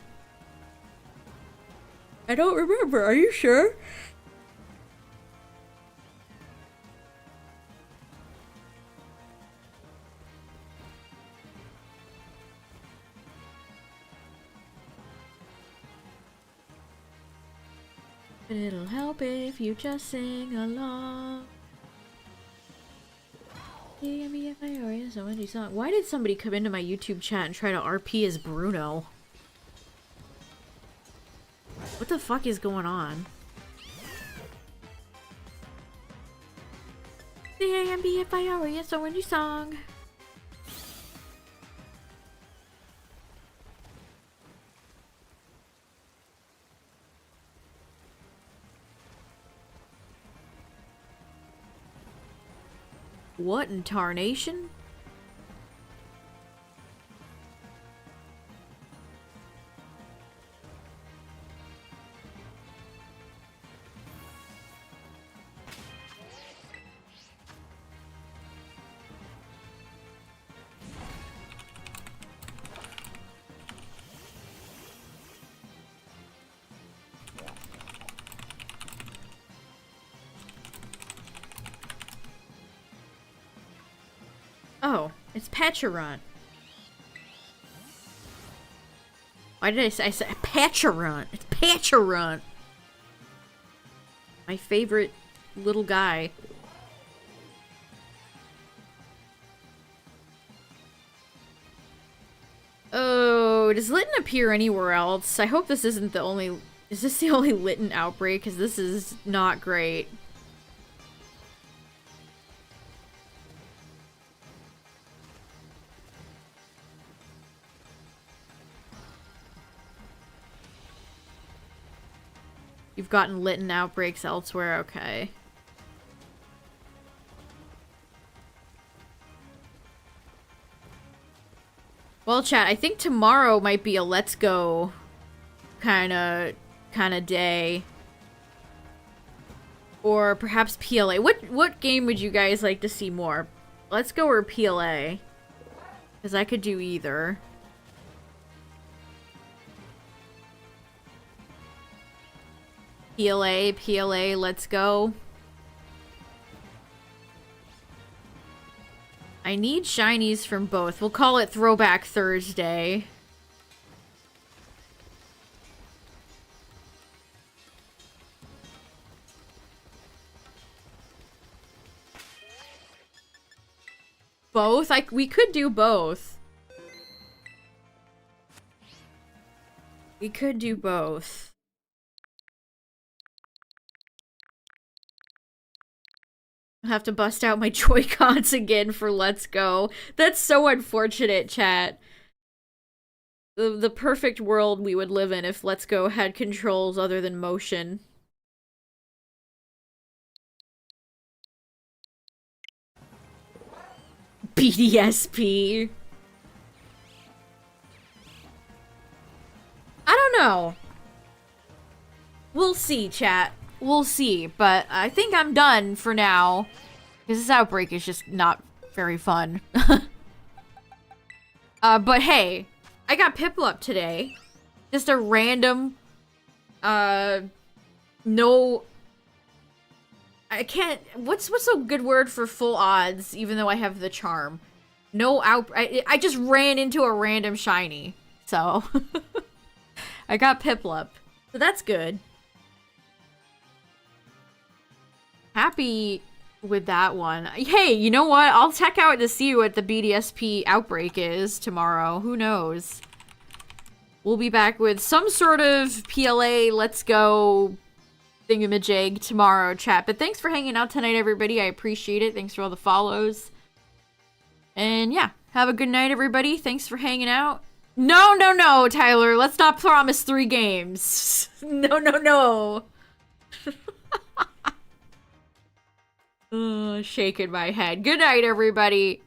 I don't remember. Are you sure? But it'll help if you just sing along. Why did somebody come into my YouTube chat and try to RP as Bruno? What the fuck is going on? CAMPFIRESONG song. What in tarnation? Oh, it's Patcherunt. Why did I say Patcherunt? It's Patcherunt. My favorite little guy. Oh, does Litten appear anywhere else? I hope this isn't the only... Is this the only Litten outbreak? Because this is not great. You've gotten lit in outbreaks elsewhere, okay. Well, chat, I think tomorrow might be a let's go kinda day. Or perhaps PLA. What game would you guys like to see more? Let's go or PLA. Because I could do either. PLA, let's go. I need shinies from both. We'll call it Throwback Thursday. Both? We could do both. We could do both. I'll have to bust out my Joy-Cons again for Let's Go. That's so unfortunate, chat. The perfect world we would live in if Let's Go had controls other than motion. BDSP. I don't know. We'll see, chat. We'll see, but I think I'm done for now. Because this outbreak is just not very fun. But hey, I got Piplup today. Just a random, no... I can't... What's a good word for full odds, even though I have the charm? No I just ran into a random shiny, so... I got Piplup, so that's good. Happy with that one. Hey, you know what? I'll check out to see what the BDSP outbreak is tomorrow. Who knows? We'll be back with some sort of PLA Let's Go thingamajig tomorrow, chat. But thanks for hanging out tonight, everybody. I appreciate it. Thanks for all the follows. And yeah, have a good night, everybody. Thanks for hanging out. No, Tyler. Let's not promise 3 games. No. Shaking my head. Good night, everybody.